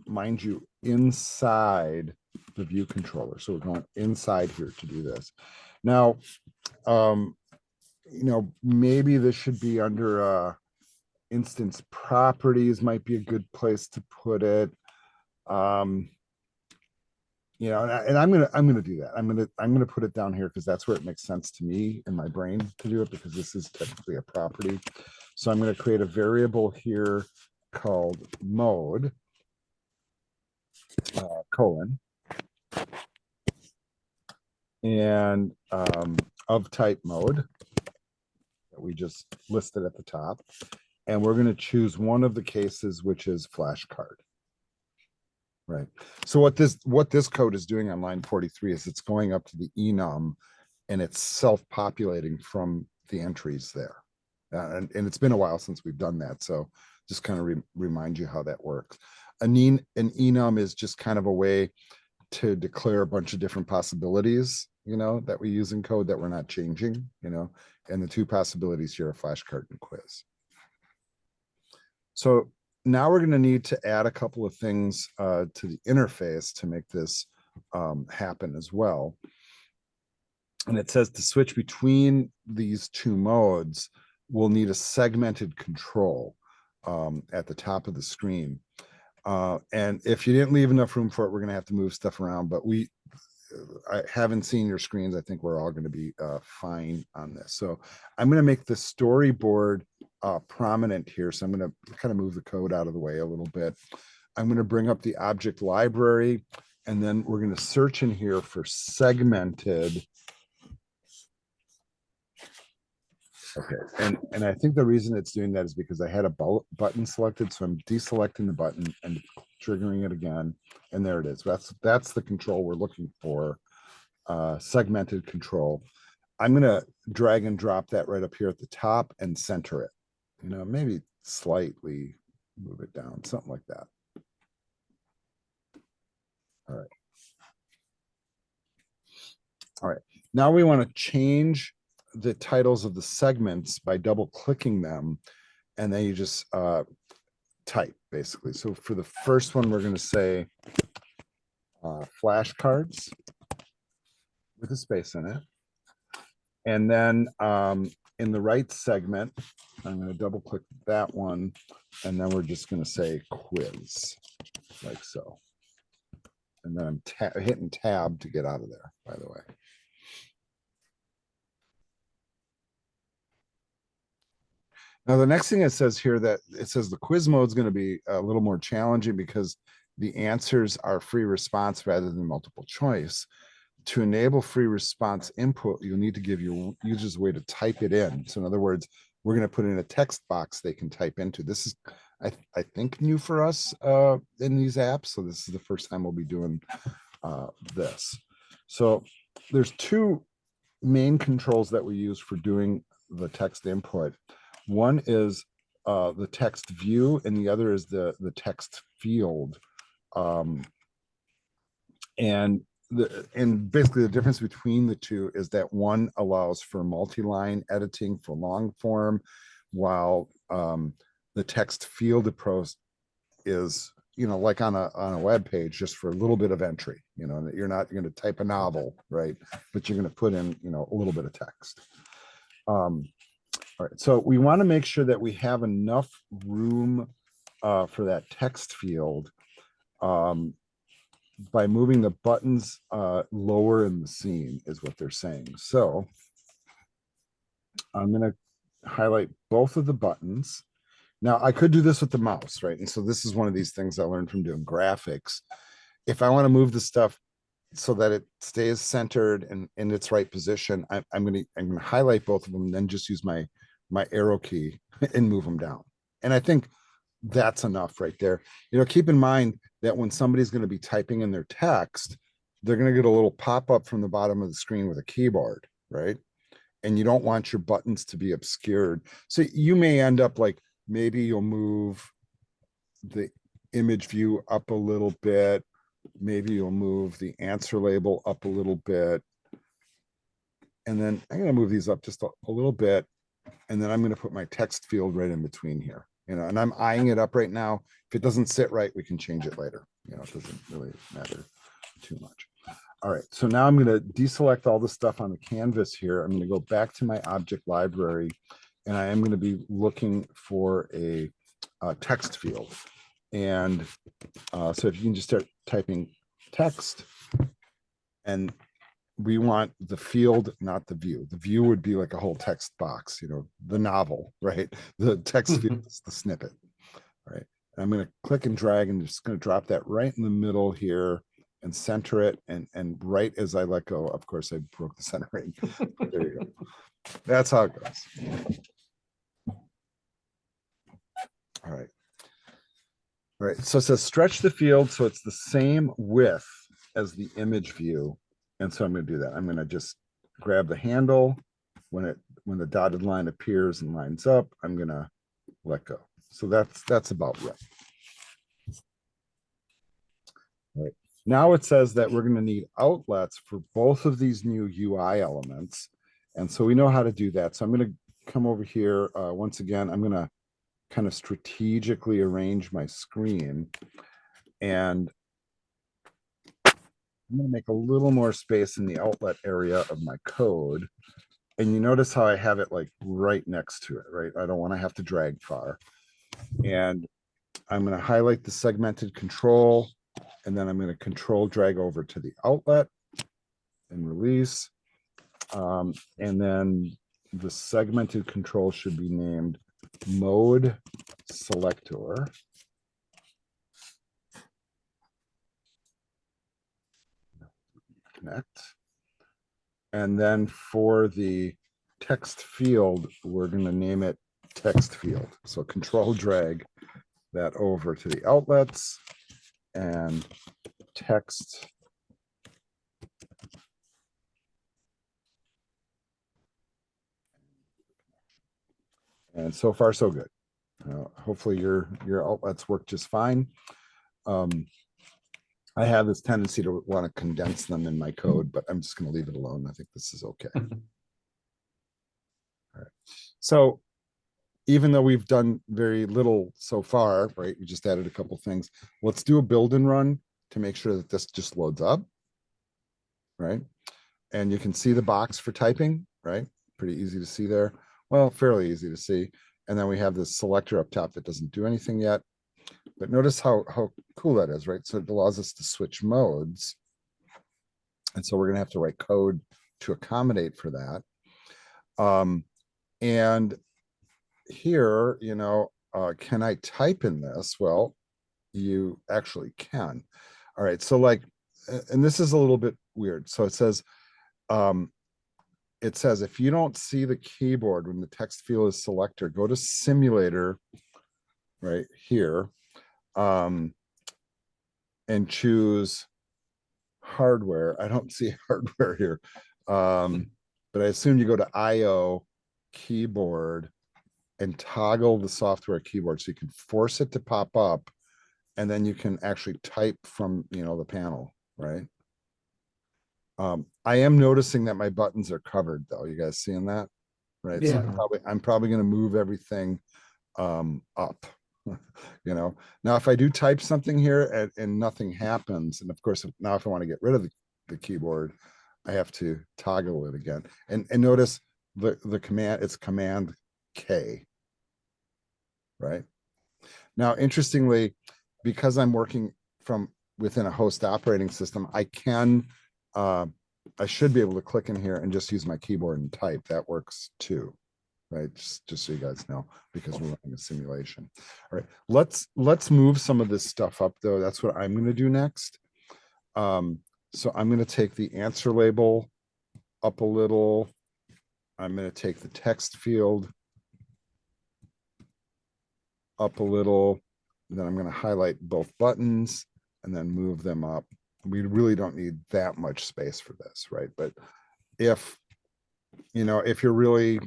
mind you, inside the view controller. So we're going inside here to do this. Now, maybe this should be under instance properties might be a good place to put it. And I'm gonna do that. I'm gonna put it down here because that's where it makes sense to me in my brain to do it, because this is technically a property. So I'm gonna create a variable here called mode colon and of type mode that we just listed at the top, and we're going to choose one of the cases, which is flashcard. Right. So what this code is doing on line 43 is it's going up to the enum and it's self-populating from the entries there. And it's been a while since we've done that. So just kind of remind you how that works. An enum is just kind of a way to declare a bunch of different possibilities, that we use in code that we're not changing, and the two possibilities here are flashcard and quiz. So now we're going to need to add a couple of things to the interface to make this happen as well. And it says to switch between these two modes, we'll need a segmented control at the top of the screen. And if you didn't leave enough room for it, we're going to have to move stuff around. But I haven't seen your screens. I think we're all going to be fine on this. So I'm going to make the storyboard prominent here. So I'm going to kind of move the code out of the way a little bit. I'm going to bring up the object library, and then we're going to search in here for segmented. Okay, and I think the reason it's doing that is because I had a button selected, so I'm deselecting the button and triggering it again, and there it is. That's the control we're looking for, segmented control. I'm gonna drag and drop that right up here at the top and center it. Maybe slightly move it down, something like that. All right. All right. Now we want to change the titles of the segments by double clicking them, and then you just type basically. So for the first one, we're going to say flashcards with a space in it. And then in the right segment, I'm going to double click that one, and then we're just going to say quiz, like so. And then I'm hitting tab to get out of there, by the way. Now, the next thing it says here, that it says the quiz mode is going to be a little more challenging because the answers are free response rather than multiple choice. To enable free response input, you'll need to give your users a way to type it in. So in other words, we're going to put in a text box they can type into. This is, I think new for us in these apps. So this is the first time we'll be doing this. So there's two main controls that we use for doing the text input. One is the text view, and the other is the text field. And basically the difference between the two is that one allows for multi-line editing for long form, while the text field approach is, you know, like on a web page, just for a little bit of entry, you know, that you're not going to type a novel, right? But you're going to put in, you know, a little bit of text. All right, so we want to make sure that we have enough room for that text field by moving the buttons lower in the scene is what they're saying. So I'm going to highlight both of the buttons. Now I could do this with the mouse, right? And so this is one of these things I learned from doing graphics. If I want to move the stuff so that it stays centered and in its right position, I'm going to highlight both of them and then just use my arrow key and move them down. And I think that's enough right there. You know, keep in mind that when somebody's going to be typing in their text, they're going to get a little pop-up from the bottom of the screen with a keyboard, right? And you don't want your buttons to be obscured. So you may end up like, maybe you'll move the image view up a little bit. Maybe you'll move the answer label up a little bit. And then I'm going to move these up just a little bit. And then I'm going to put my text field right in between here, you know, and I'm eyeing it up right now. If it doesn't sit right, we can change it later. You know, it doesn't really matter too much. All right, so now I'm going to deselect all the stuff on the canvas here. I'm going to go back to my object library, and I am going to be looking for a text field. And so if you can just start typing text, and we want the field, not the view. The view would be like a whole text box, you know, the novel, right? The text field is the snippet, right? And I'm going to click and drag and just going to drop that right in the middle here and center it. And right as I let go, of course, I broke the centering. There you go. That's how it goes. All right. All right. So it says stretch the field so it's the same width as the image view. And so I'm going to do that. I'm going to just grab the handle when the dotted line appears and lines up. I'm going to let go. So that's about right. All right. Now it says that we're going to need outlets for both of these new UI elements. And so we know how to do that. So I'm going to come over here. Once again, I'm going to kind of strategically arrange my screen. And I'm going to make a little more space in the outlet area of my code. And you notice how I have it like right next to it, right? I don't want to have to drag far. And I'm going to highlight the segmented control, and then I'm going to control drag over to the outlet and release. And then the segmented control should be named mode selector. Connect. And then for the text field, we're going to name it text field. So control drag that over to the outlets and text. And so far, so good. Hopefully your outlets work just fine. I have this tendency to want to condense them in my code, but I'm just going to leave it alone. I think this is okay. All right. So even though we've done very little so far, right? We just added a couple things. Let's do a build and run to make sure that this just loads up, right? And you can see the box for typing, right? Pretty easy to see there. Well, fairly easy to see. And then we have this selector up top that doesn't do anything yet. But notice how cool that is, right? So it allows us to switch modes. And so we're going to have to write code to accommodate for that. And here, you know, can I type in this? Well, you actually can. All right. So like, and this is a little bit weird. So it says if you don't see the keyboard when the text field is selector, go to simulator right here, and choose hardware. I don't see hardware here. But I assume you go to IO keyboard and toggle the software keyboard so you can force it to pop up, and then you can actually type from, the panel, right? I am noticing that my buttons are covered though. You guys seeing that? Right. So Yeah. I'm probably going to move everything up. Now if I do type something here and nothing happens, and of course now if I want to get rid of the keyboard, I have to toggle it again. And notice the command, it's Command K. Right. Now, interestingly, because I'm working from within a host operating system, I should be able to click in here and just use my keyboard and type. That works too, right? Just so you guys know, because we're running a simulation. All right, let's move some of this stuff up though. That's what I'm going to do next. So I'm going to take the answer label up a little. I'm going to take the text field up a little. And then I'm going to highlight both buttons and then move them up. We really don't need that much space for this, right? But if you're really,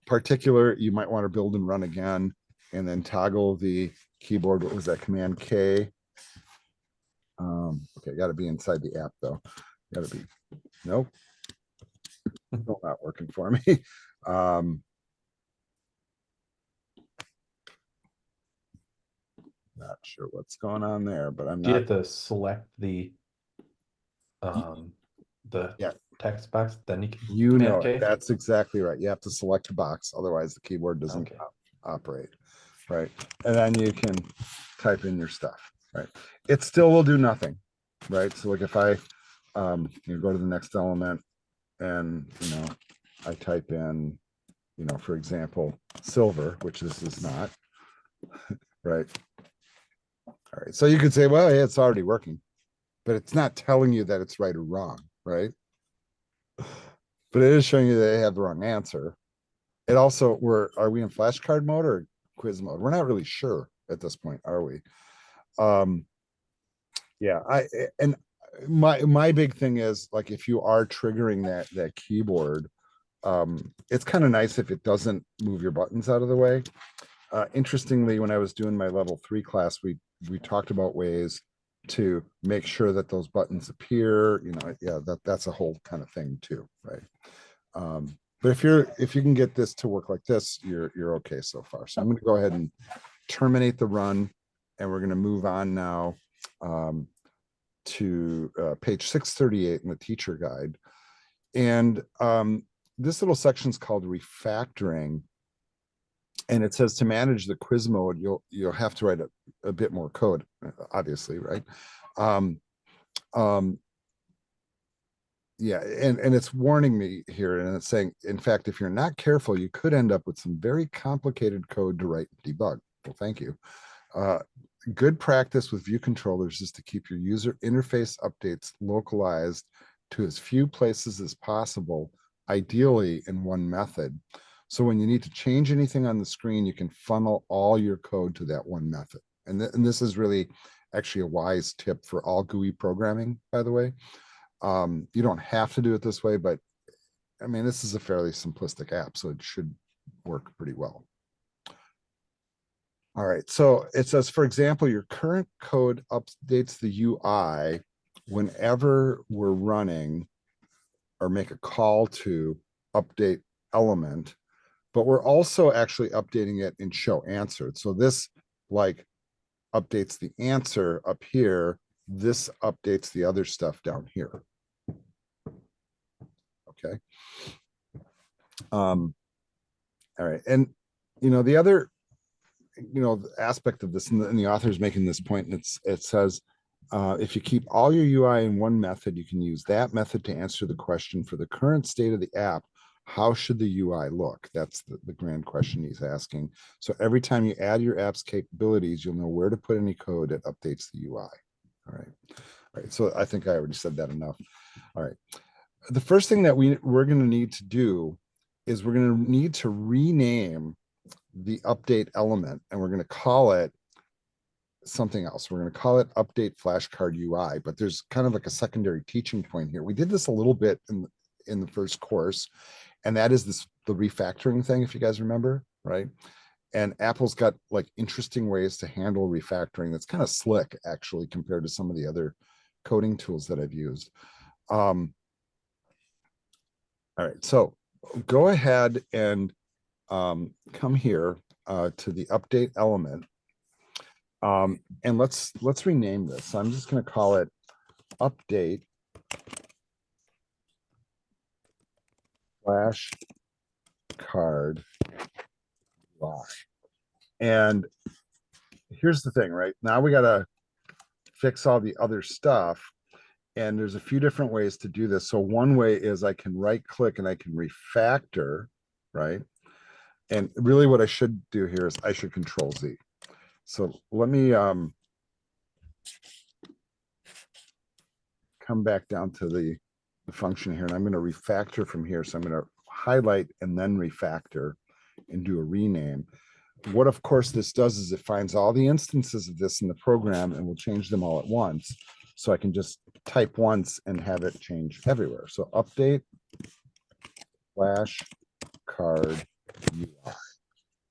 particular, you might want to build and run again and then toggle the keyboard. What was that, Command K? Okay, got to be inside the app though. Got to be, nope. Still not working for me. Not sure what's going on there, but I'm Do you not. have to select the Yeah. text box, then you can You know Command it. K? That's exactly right. You have to select a box, otherwise the keyboard doesn't Okay. operate, right? And then you can type in your stuff, right? It still will do nothing, right? So like if I go to the next element and I type in, for example, silver, which this is not, right? All right. So you could say, well, yeah, it's already working, but it's not telling you that it's right or wrong, right? But it is showing you that they have the wrong answer. It also, are we in flashcard mode or quiz mode? We're not really sure at this point, are we? Yeah, and my big thing is like if you are triggering that keyboard, it's kind of nice if it doesn't move your buttons out of the way. Interestingly, when I was doing my level 3 class, we talked about ways to make sure that those buttons appear. Yeah, that's a whole kind of thing too, right? But if you can get this to work like this, you're okay so far. So I'm going to go ahead and terminate the run, and we're going to move on now to page 638 in the teacher guide. And this little section is called refactoring. And it says to manage the quiz mode, you'll have to write a bit more code, obviously, right? Yeah, and it's warning me here, and it's saying, in fact, if you're not careful, you could end up with some very complicated code to write and debug. Well, thank you. Good practice with view controllers is to keep your user interface updates localized to as few places as possible, ideally in one method. So when you need to change anything on the screen, you can funnel all your code to that one method. And this is really actually a wise tip for all GUI programming, by the way. You don't have to do it this way, but I mean, this is a fairly simplistic app, so it should work pretty well. All right, so it says, for example, your current code updates the UI whenever we're running or make a call to update element, but we're also actually updating it in show answered. So this like updates the answer up here. This updates the other stuff down here. Okay. All right. And, the other, aspect of this, and the author is making this point, and it says, if you keep all your UI in one method, you can use that method to answer the question for the current state of the app. How should the UI look? That's the grand question he's asking. So every time you add your app's capabilities, you'll know where to put any code that updates the UI. All right. All right. So I think I already said that enough. All right. The first thing that we're going to need to do is we're going to need to rename the update element, and we're going to call it something else. We're going to call it update flashcard UI, but there's kind of like a secondary teaching point here. We did this a little bit in the first course, and that is the refactoring thing, if you guys remember, right? And Apple's got like interesting ways to handle refactoring that's kind of slick, actually, compared to some of the other coding tools that I've used. All right, so go ahead and come here to the update element. And let's rename this. So I'm just going to call it update flash card UI. And here's the thing, right? Now we got to fix all the other stuff. And there's a few different ways to do this. So one way is I can right click and I can refactor, right? And really what I should do here is I should Control Z. So let me come back down to the function here, and I'm going to refactor from here. So I'm going to highlight and then refactor and do a rename. What, of course, this does is it finds all the instances of this in the program and will change them all at once. So I can just type once and have it change everywhere. So update flash card UI,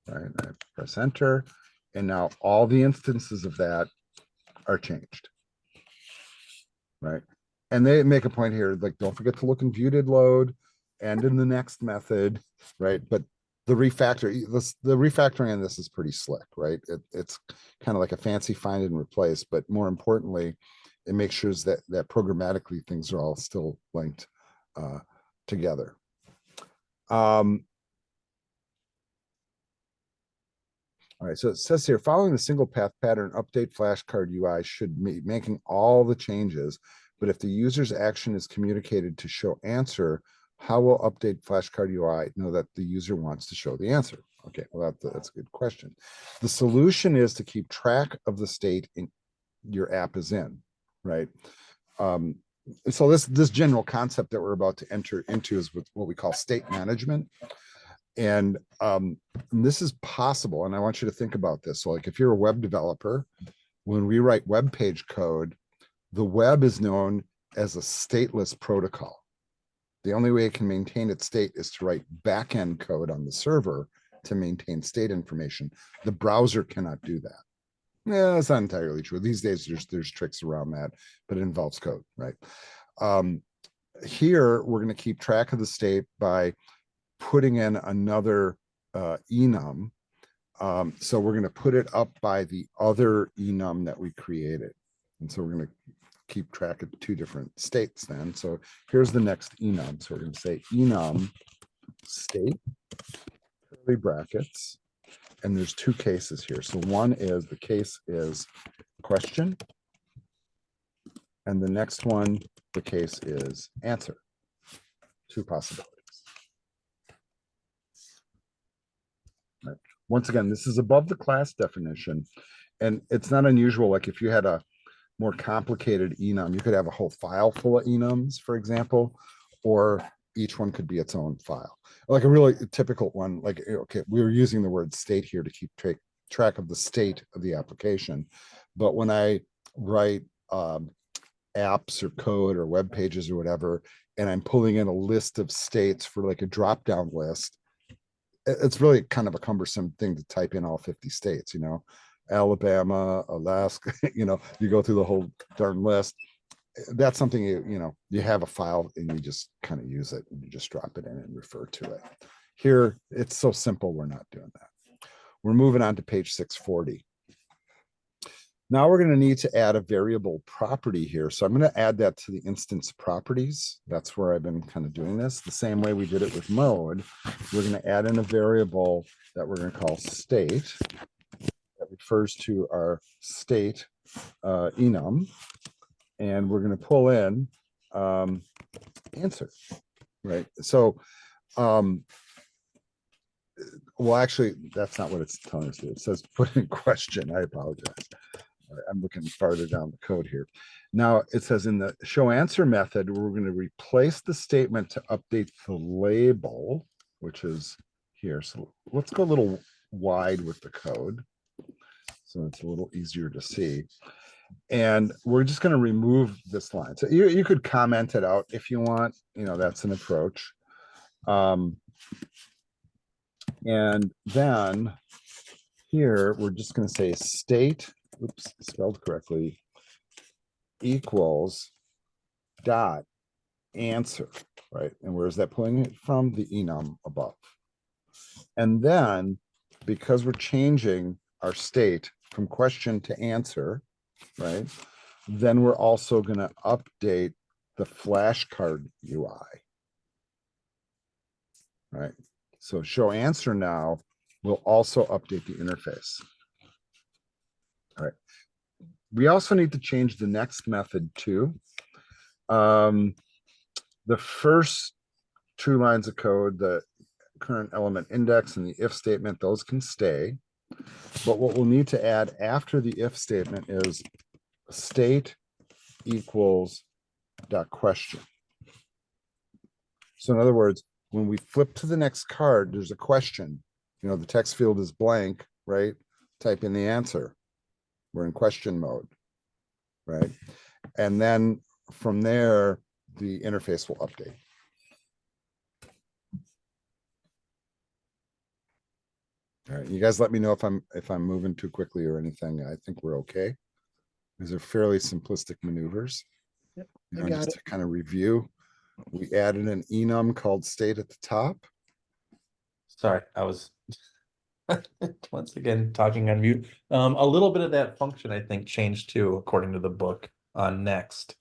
right? I press enter, and now all the instances of that are changed, right? And they make a point here, like, don't forget to look in view did load and in the next method, right? But the refactoring on this is pretty slick, right? It's kind of like a fancy find and replace, but more importantly, it makes sure that programmatically things are all still linked together. All right, so it says here, following the single path pattern, update flashcard UI should be making all the changes, but if the user's action is communicated to show answer, how will update flashcard UI know that the user wants to show the answer? Okay, well, that's a good question. The solution is to keep track of the state in your app is in, right? So this general concept that we're about to enter into is what we call state management. And this is possible, and I want you to think about this. So like if you're a web developer, when we write web page code, the web is known as a stateless protocol. The only way it can maintain its state is to write backend code on the server to maintain state information. The browser cannot do that. Yeah, that's not entirely true. These days there's tricks around that, but it involves code, right? Here we're going to keep track of the state by putting in another enum. So we're going to put it up by the other enum that we created. And so we're going to keep track of two different states then. So here's the next enum. So we're going to say enum state, curly brackets, and there's two cases here. So one is the case is question, and the next one, the case is answer. Two possibilities. Right. Once again, this is above the class definition, and it's not unusual. Like if you had a more complicated enum, you could have a whole file full of enums, for example, or each one could be its own file. Like a really typical one, like, okay, we were using the word state here to keep track of the state of the application. But when I write apps or code or web pages or whatever, and I'm pulling in a list of states for like a drop-down list, it's really kind of a cumbersome thing to type in all 50 states, Alabama, Alaska, you go through the whole darn list. That's something you have a file and you just kind of use it and you just drop it in and refer to it. Here, it's so simple, we're not doing that. We're moving on to page 640. Now we're going to need to add a variable property here. So I'm going to add that to the instance properties. That's where I've been kind of doing this. The same way we did it with mode. We're going to add in a variable that we're going to call state that refers to our state enum. And we're going to pull in answer, right? So, well, actually, that's not what it's telling us here. It says put in question. I apologize. I'm looking farther down the code here. Now it says in the show answer method, we're going to replace the statement to update the label, which is here. So let's go a little wide with the code. So it's a little easier to see. And we're just going to remove this line. So you could comment it out if you want, that's an approach. And then here, we're just going to say state, oops, spelled correctly, equals dot answer, right? And where is that pulling it from? The enum above. And then, because we're changing our state from question to answer, right? Then we're also going to update the flashcard UI, right? So show answer now will also update the interface. All right. We also need to change the next method too. The first two lines of code, the current element index and the if statement, those can stay. But what we'll need to add after the if statement is state equals dot question. So in other words, when we flip to the next card, there's a question. The text field is blank, right? Type in the answer. We're in question mode, right? And then from there, the interface will update. All right, you guys let me know if I'm moving too quickly or anything. I think we're okay. These are fairly simplistic maneuvers. Yep, Just to kind of review, we added an enum called state at the top. Sorry, I was once again talking on mute. A little bit of that function I think changed too, according to the book on next.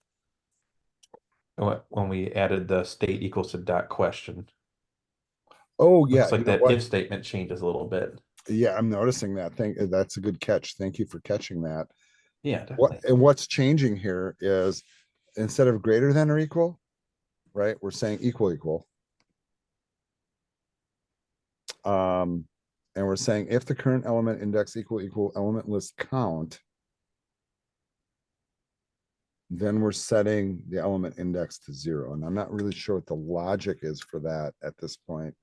When we added the state equals to dot question. Oh yeah, Looks like that if statement changes a little bit. Yeah, I'm noticing that. That's a good catch. Thank you for catching that. Yeah, definitely. What's changing here is instead of greater than or equal, right? We're saying equal. And we're saying if the current element index equal element list count, then we're setting the element index to 0. And I'm not really sure what the logic is for that at this point.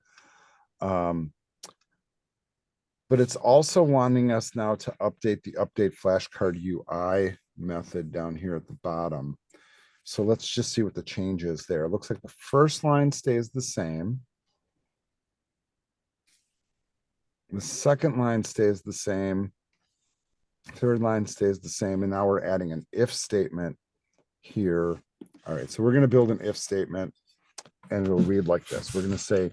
But it's also wanting us now to update the update flashcard UI method down here at the bottom. So let's just see what the change is there. It looks like the first line stays the same. The second line stays the same. Third line stays the same. And now we're adding an if statement here. All right, so we're going to build an if statement and it'll read like this. We're going to say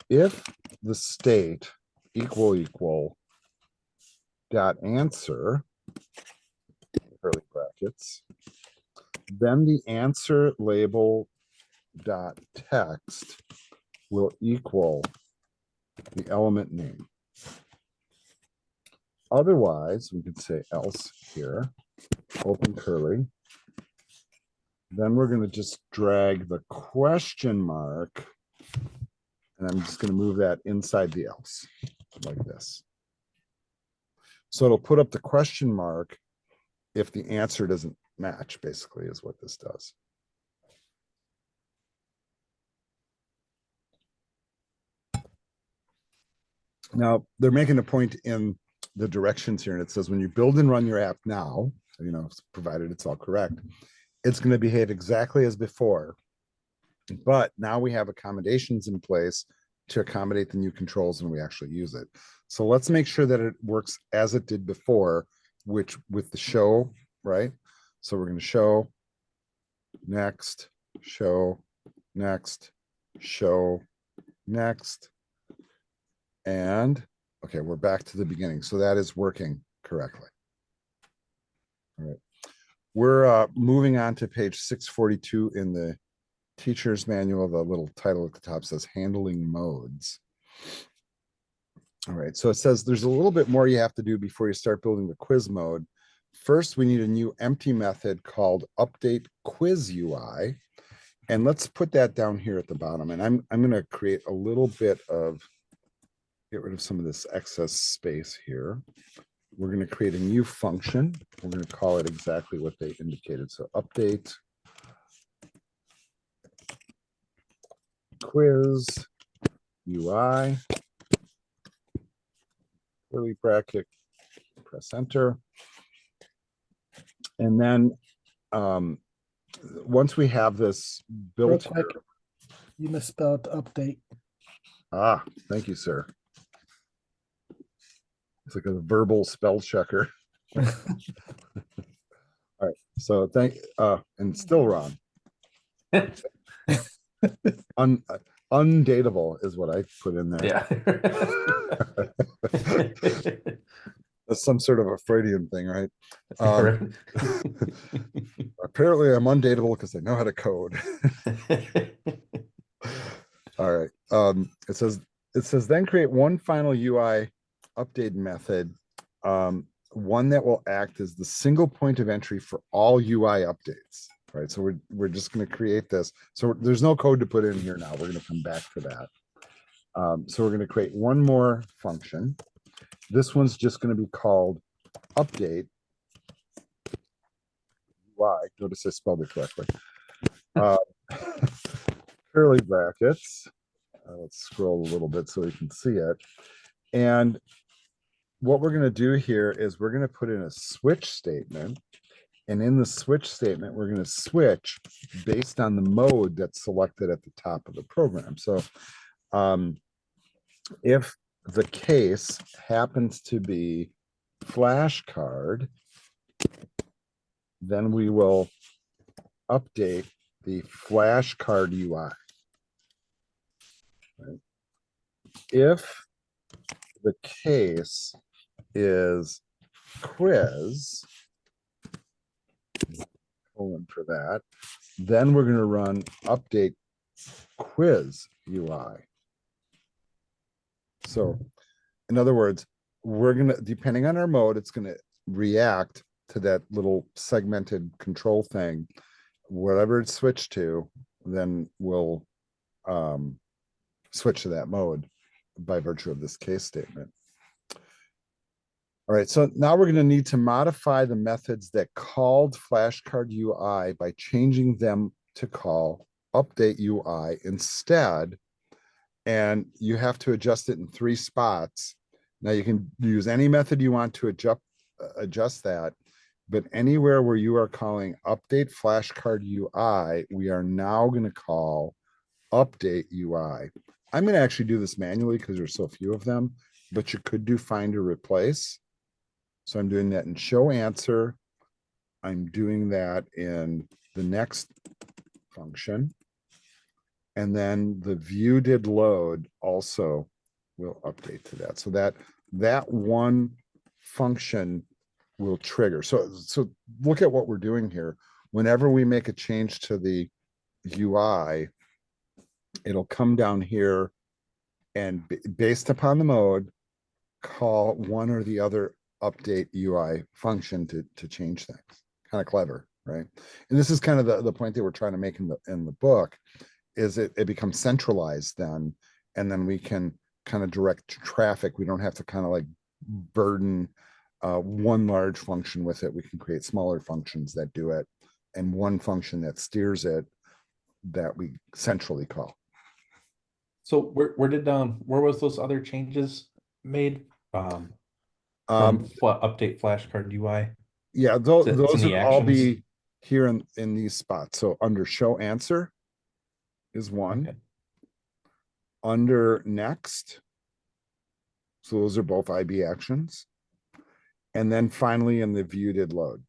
if the state equal dot answer, curly brackets, then the answer label dot text will equal the element name. Otherwise, we could say else here, open curly. Then we're going to just drag the question mark, and I'm just going to move that inside the else, like this. So it'll put up the question mark if the answer doesn't match, basically, is what this does. Now, they're making a point in the directions here, and it says when you build and run your app now, provided it's all correct, it's going to behave exactly as before. But now we have accommodations in place to accommodate the new controls when we actually use it. So let's make sure that it works as it did before, which with the show, right? So we're going to show next, show next, show next. And okay, we're back to the beginning. So that is working correctly. All right. We're moving on to page 642 in the teacher's manual. The little title at the top says handling modes. All right, so it says there's a little bit more you have to do before you start building the quiz mode. First, we need a new empty method called update quiz UI. And let's put that down here at the bottom. And I'm going to create a little bit of, get rid of some of this excess space here. We're going to create a new function. We're going to call it exactly what they indicated. So update quiz UI. curly bracket, press enter. And then once we have this Real built quick, here, you misspelled update. thank you, sir. It's like a verbal spell checker. All right, so and still wrong. Undateable is what I put in there. Yeah. That's some sort of a Freudian thing, right? Right. Apparently I'm undateable because I know how to code. All right. It says then create one final UI update method, one that will act as the single point of entry for all UI updates. Right. So we're just going to create this. So there's no code to put in here now. We're going to come back to that. So we're going to create one more function. This one's just going to be called update UI. Notice I spelled it correctly. Curly brackets. Let's scroll a little bit so we can see it. And what we're going to do here is we're going to put in a switch statement. And in the switch statement, we're going to switch based on the mode that's selected at the top of the program. So if the case happens to be flashcard, then we will update the flashcard UI. Right? If the case is quiz, colon for that, then we're going to run update quiz UI. So in other words, we're going to, depending on our mode, it's going to react to that little segmented control thing. Whatever it's switched to, then we'll switch to that mode by virtue of this case statement. All right, so now we're going to need to modify the methods that called flashcard UI by changing them to call update UI instead. And you have to adjust it in 3 spots. Now you can use any method you want to adjust that, but anywhere where you are calling update flashcard UI, we are now going to call update UI. I'm going to actually do this manually because there's so few of them, but you could do find or replace. So I'm doing that in show answer. I'm doing that in the next function. And then the view did load also will update to that. So that one function will trigger. So look at what we're doing here. Whenever we make a change to the UI, it'll come down here and based upon the mode, call one or the other update UI function to change things. Kind of clever, right? And this is kind of the point that we're trying to make in the book, is it becomes centralized then, and then we can kind of direct traffic. We don't have to kind of like burden one large function with it. We can create smaller functions that do it, and one function that steers it that we centrally call. So where was those other changes made? From update flashcard UI. Yeah, those in the would all actions? be here in these spots. So under show answer is one. Okay. Under next, so those are both IB actions. And then finally in the view did load.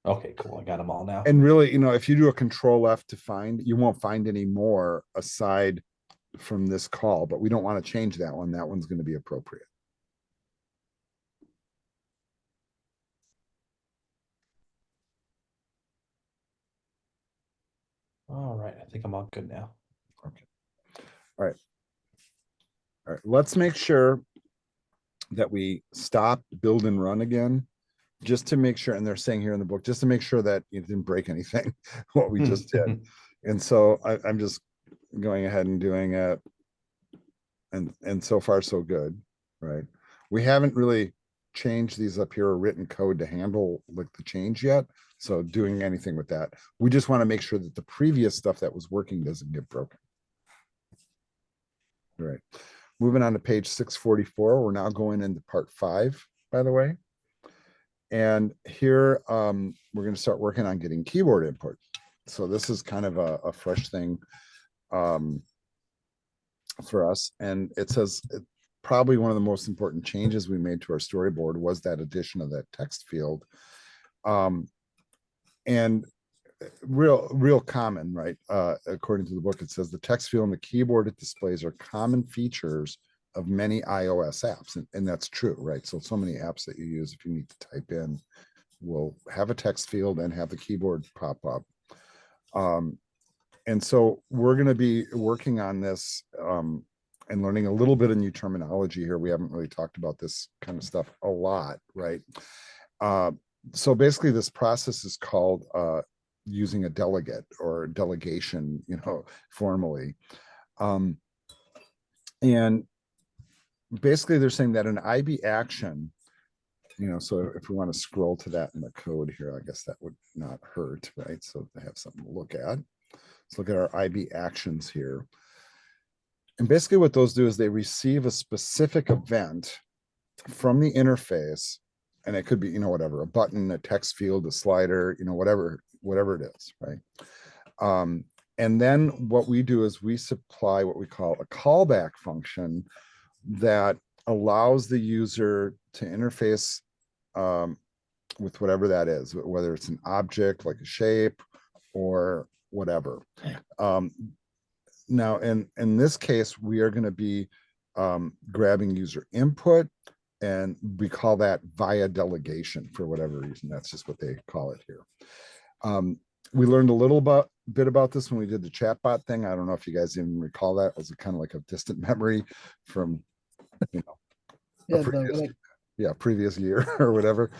Okay, cool. I got them all now. And really, if you do a control F to find, you won't find any more aside from this call, but we don't want to change that one. That one's going to be appropriate. All right, I think I'm all good now. Okay. All right. All right. Let's make sure that we stop, build, and run again, just to make sure. And they're saying here in the book, just to make sure that you didn't break anything, what we just did. And so I'm just going ahead and doing it. And so far, so good, right? We haven't really changed these up here or written code to handle like the change yet. So doing anything with that, we just want to make sure that the previous stuff that was working doesn't get broken. Right. moving on to page 644, we're now going into part 5, by the way. And here, we're going to start working on getting keyboard input. So this is kind of a fresh thing for us. And it says probably one of the most important changes we made to our storyboard was that addition of that text field. And real common, right? According to the book, it says the text field and the keyboard it displays are common features of many iOS apps. And that's true, right? So many apps that you use, if you need to type in, will have a text field and have the keyboard pop up. And so we're going to be working on this and learning a little bit of new terminology here. We haven't really talked about this kind of stuff a lot, right? So basically this process is called using a delegate or delegation, formally. And basically they're saying that an IB action, so if we want to scroll to that in the code here, I guess that would not hurt, right? So they have something to look at. Let's look at our IB actions here. And basically what those do is they receive a specific event from the interface, and it could be, whatever, a button, a text field, a slider, whatever it is, right? And then what we do is we supply what we call a callback function that allows the user to interface with whatever that is, whether it's an object like a shape or whatever. Now, in this case, we are going to be grabbing user input, and we call that via delegation for whatever reason. That's just what they call it here. We learned a little bit about this when we did the chatbot thing. I don't know if you guys even recall that. It was kind of like a distant memory from, previous year or whatever.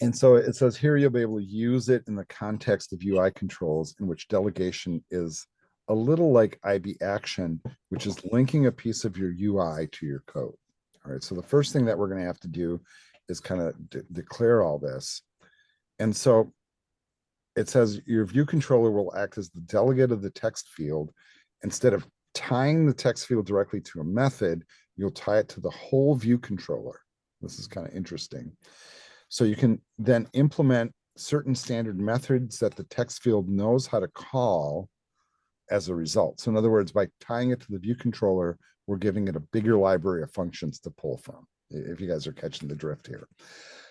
And so it says here you'll be able to use it in the context of UI controls, in which delegation is a little like IB action, which is linking a piece of your UI to your code. All right, so the first thing that we're going to have to do is kind of declare all this. And so it says your view controller will act as the delegate of the text field. Instead of tying the text field directly to a method, you'll tie it to the whole view controller. This is kind of interesting. So you can then implement certain standard methods that the text field knows how to call as a result. So in other words, by tying it to the view controller, we're giving it a bigger library of functions to pull from, if you guys are catching the drift here.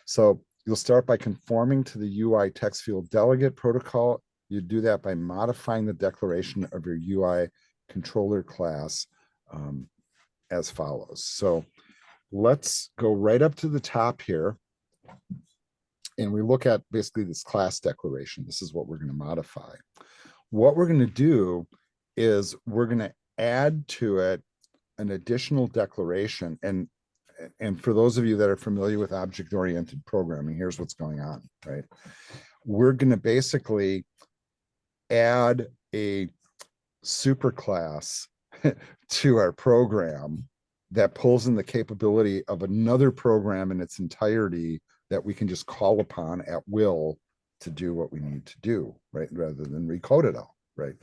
So you'll start by conforming to the UI text field delegate protocol. You do that by modifying the declaration of your UI controller class as follows. So let's go right up to the top here. And we look at basically this class declaration. This is what we're going to modify. What we're going to do is we're going to add to it an additional declaration. And for those of you that are familiar with object-oriented programming, here's what's going on, right? We're going to basically add a superclass to our program that pulls in the capability of another program in its entirety that we can just call upon at will to do what we need to do, right? Rather than recode it all, right?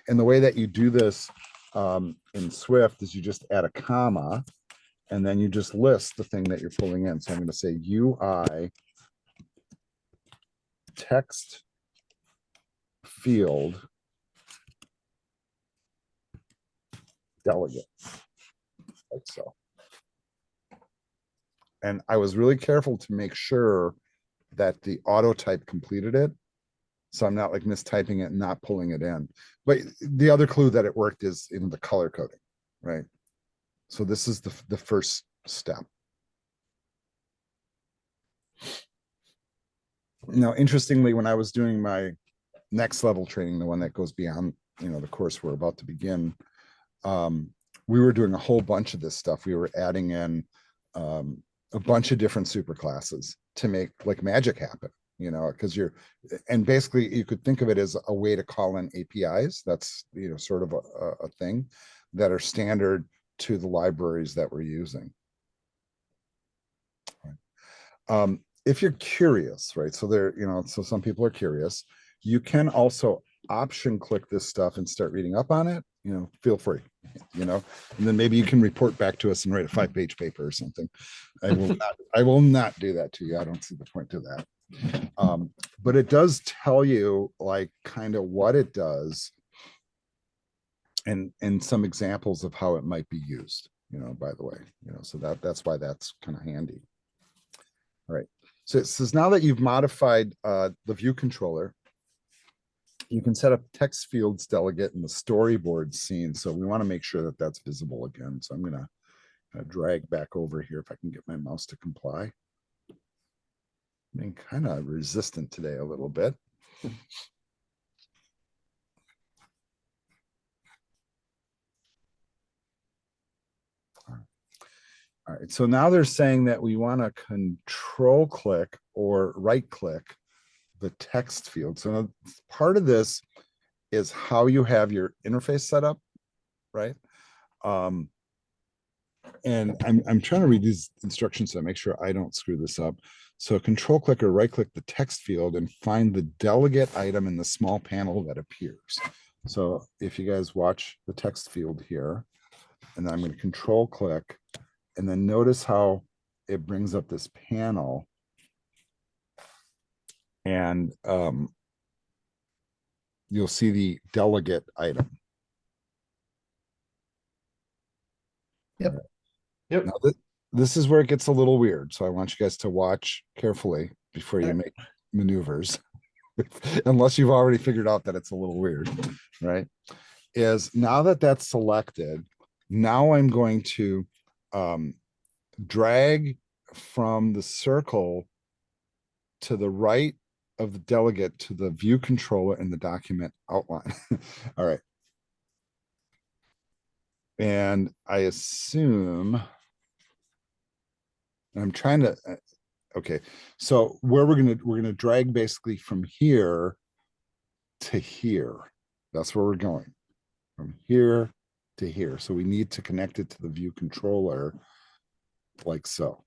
And the way that you do this in Swift is you just add a comma, and then you just list the thing that you're pulling in. So I'm going to say UI text field delegate, like so. And I was really careful to make sure that the auto type completed it. So I'm not like mistyping it and not pulling it in. But the other clue that it worked is in the color coding, right? So this is the first step. Now, interestingly, when I was doing my next level training, the one that goes beyond, the course we're about to begin, we were doing a whole bunch of this stuff. We were adding in a bunch of different super classes to make like magic happen, because and basically you could think of it as a way to call in APIs. That's, sort of a thing that are standard to the libraries that we're using. If you're curious, right? So so some people are curious. You can also option click this stuff and start reading up on it. Feel free. you know, and then maybe you can report back to us and write a 5-page paper or something. I will not do that to you. I don't see the point to that. But it does tell you like kind of what it does and some examples of how it might be used, you know, by the way, you know, so that's why that's kind of handy. All right. So it says now that you've modified the view controller, you can set up text fields delegate in the storyboard scene. So we want to make sure that that's visible again. So I'm going to drag back over here if I can get my mouse to comply. Being kind of resistant today a little bit. All right, so now they're saying that we want to control click or right click the text field. So part of this is how you have your interface set up, right? And I'm trying to read these instructions to make sure I don't screw this up. So control click or right click the text field and find the delegate item in the small panel that appears. So if you guys watch the text field here, and then I'm going to control click, and then notice how it brings up this panel. And you'll see the delegate item. Yep. Yep. Now, this is where it gets a little weird. So I want you guys to watch carefully before you make maneuvers. Unless you've already figured out that it's a little weird, right? Is now that that's selected, now I'm going to drag from the circle to the right of the delegate to the view controller in the document outline. All right. And I assume I'm trying to, okay. So where we're going to drag basically from here to here. That's where we're going, from here to here. So we need to connect it to the view controller like so.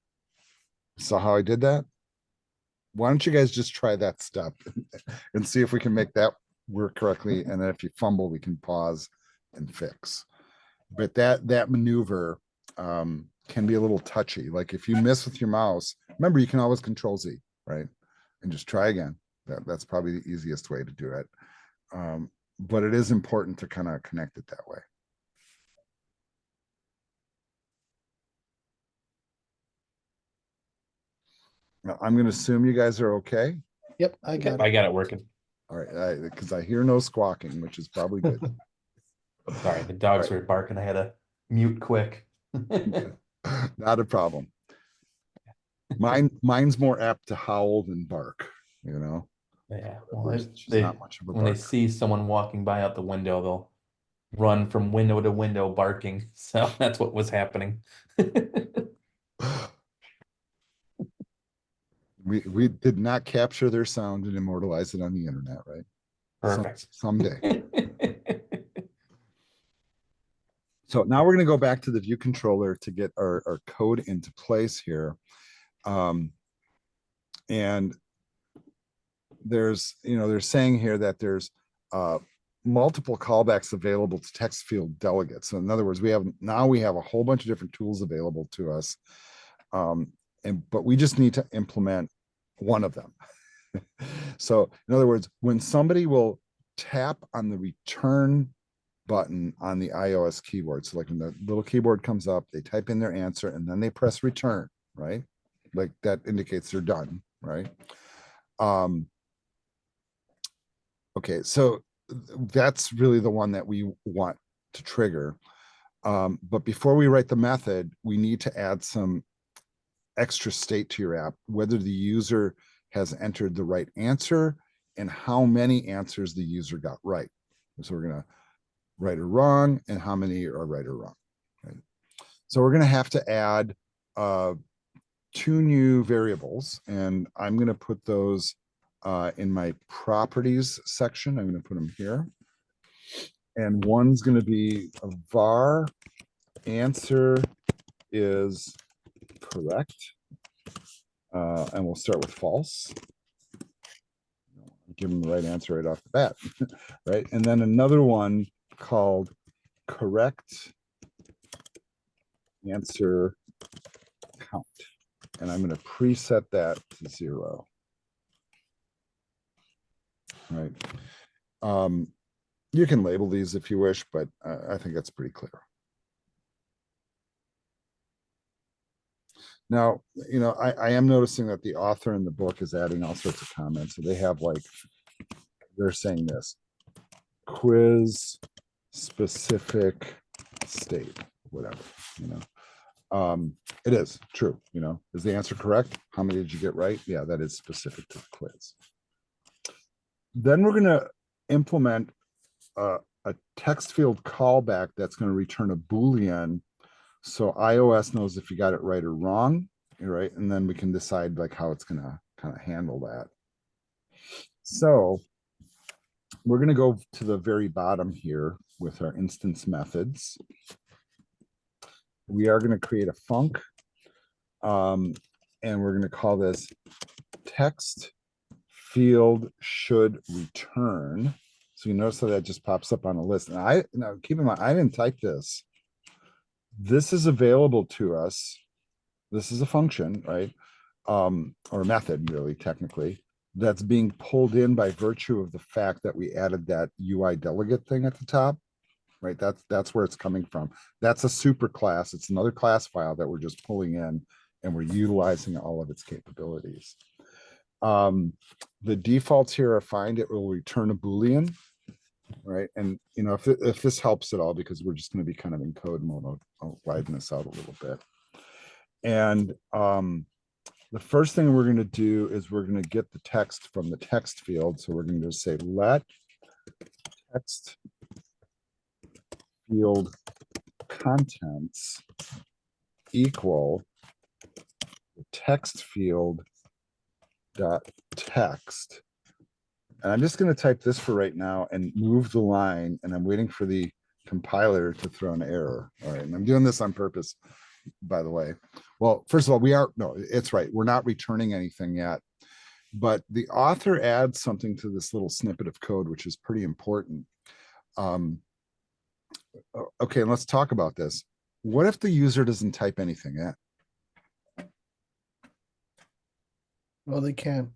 So how I did that? Why don't you guys just try that step and see if we can make that work correctly. And then if you fumble, we can pause and fix. But that maneuver can be a little touchy. Like if you miss with your mouse, remember you can always Control Z, right? And just try again. That's probably the easiest way to do it. But it is important to kind of connect it that way. Now, I'm going to assume you guys are okay. Yep, I got I it. got it working. All right, because I hear no squawking, which is probably good. Sorry, the dogs were barking. I had to mute quick. Not a problem. Mine's more apt to howl than bark, you know. Yeah, well, Whereas she's they, not much of a when they barker. see someone walking by out the window, they'll run from window to window barking. So that's what was happening. We did not capture their sound and immortalize it on the internet, right? Perfect. Someday. So now we're going to go back to the view controller to get our code into place here. And there's, they're saying here that there's multiple callbacks available to text field delegates. So in other words, we have a whole bunch of different tools available to us. But we just need to implement one of them. So in other words, when somebody will tap on the return button on the iOS keyboard, so like when the little keyboard comes up, they type in their answer and then they press return, right? Like that indicates they're done, right? Okay, so that's really the one that we want to trigger. But before we write the method, we need to add some extra state to your app, whether the user has entered the right answer and how many answers the user got right. So we're going to right or wrong and how many are right or wrong. Right? So we're going to have to add 2 new variables, and I'm going to put those in my properties section. I'm going to put them here. And one's going to be a var answer is correct. And we'll start with false. Give them the right answer right off the bat, right? And then another one called correct answer count. And I'm going to preset that to 0. Right. You can label these if you wish, but I think that's pretty clear. Now, I am noticing that the author in the book is adding all sorts of comments. So they have they're saying this quiz specific state, whatever, it is true. Is the answer correct? How many did you get right? Yeah, that is specific to the quiz. Then we're going to implement a text field callback that's going to return a Boolean. So iOS knows if you got it right or wrong, right? And then we can decide how it's going to kind of handle that. So we're going to go to the very bottom here with our instance methods. We are going to create a func, and we're going to call this text field should return. So you notice that just pops up on a list. And now keep in mind, I didn't type this. This is available to us. This is a function, right? Or a method, really, technically, that's being pulled in by virtue of the fact that we added that UI delegate thing at the top, right? That's where it's coming from. That's a super class. It's another class file that we're just pulling in, and we're utilizing all of its capabilities. The defaults here are fine. It will return a Boolean, right? And if this helps at all, because we're just going to be kind of in code mode, I'll widen this out a little bit. And the first thing we're going to do is we're going to get the text from the text field. So we're going to say let text field contents equal the text field dot text. And I'm just going to type this for right now and move the line, and I'm waiting for the compiler to throw an error. All right, and I'm doing this on purpose, by the way. Well, first of all, it's right. We're not returning anything yet, but the author adds something to this little snippet of code, which is pretty important. Okay, and let's talk about this. What if the user doesn't type anything in? Well, they can't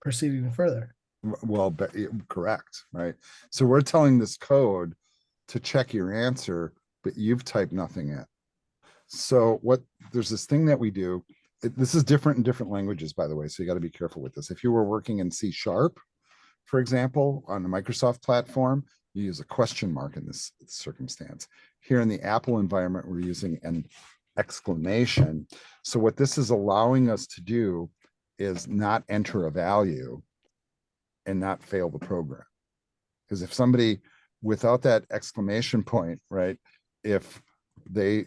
proceed any further. Well, correct, right? So we're telling this code to check your answer, but you've typed nothing in. So there's this thing that we do. This is different in different languages, by the way, so you got to be careful with this. If you were working in C#, for example, on the Microsoft platform, you use a question mark in this circumstance. Here in the Apple environment, we're using an exclamation. So what this is allowing us to do is not enter a value and not fail the program. Because if somebody without that exclamation point, right, if they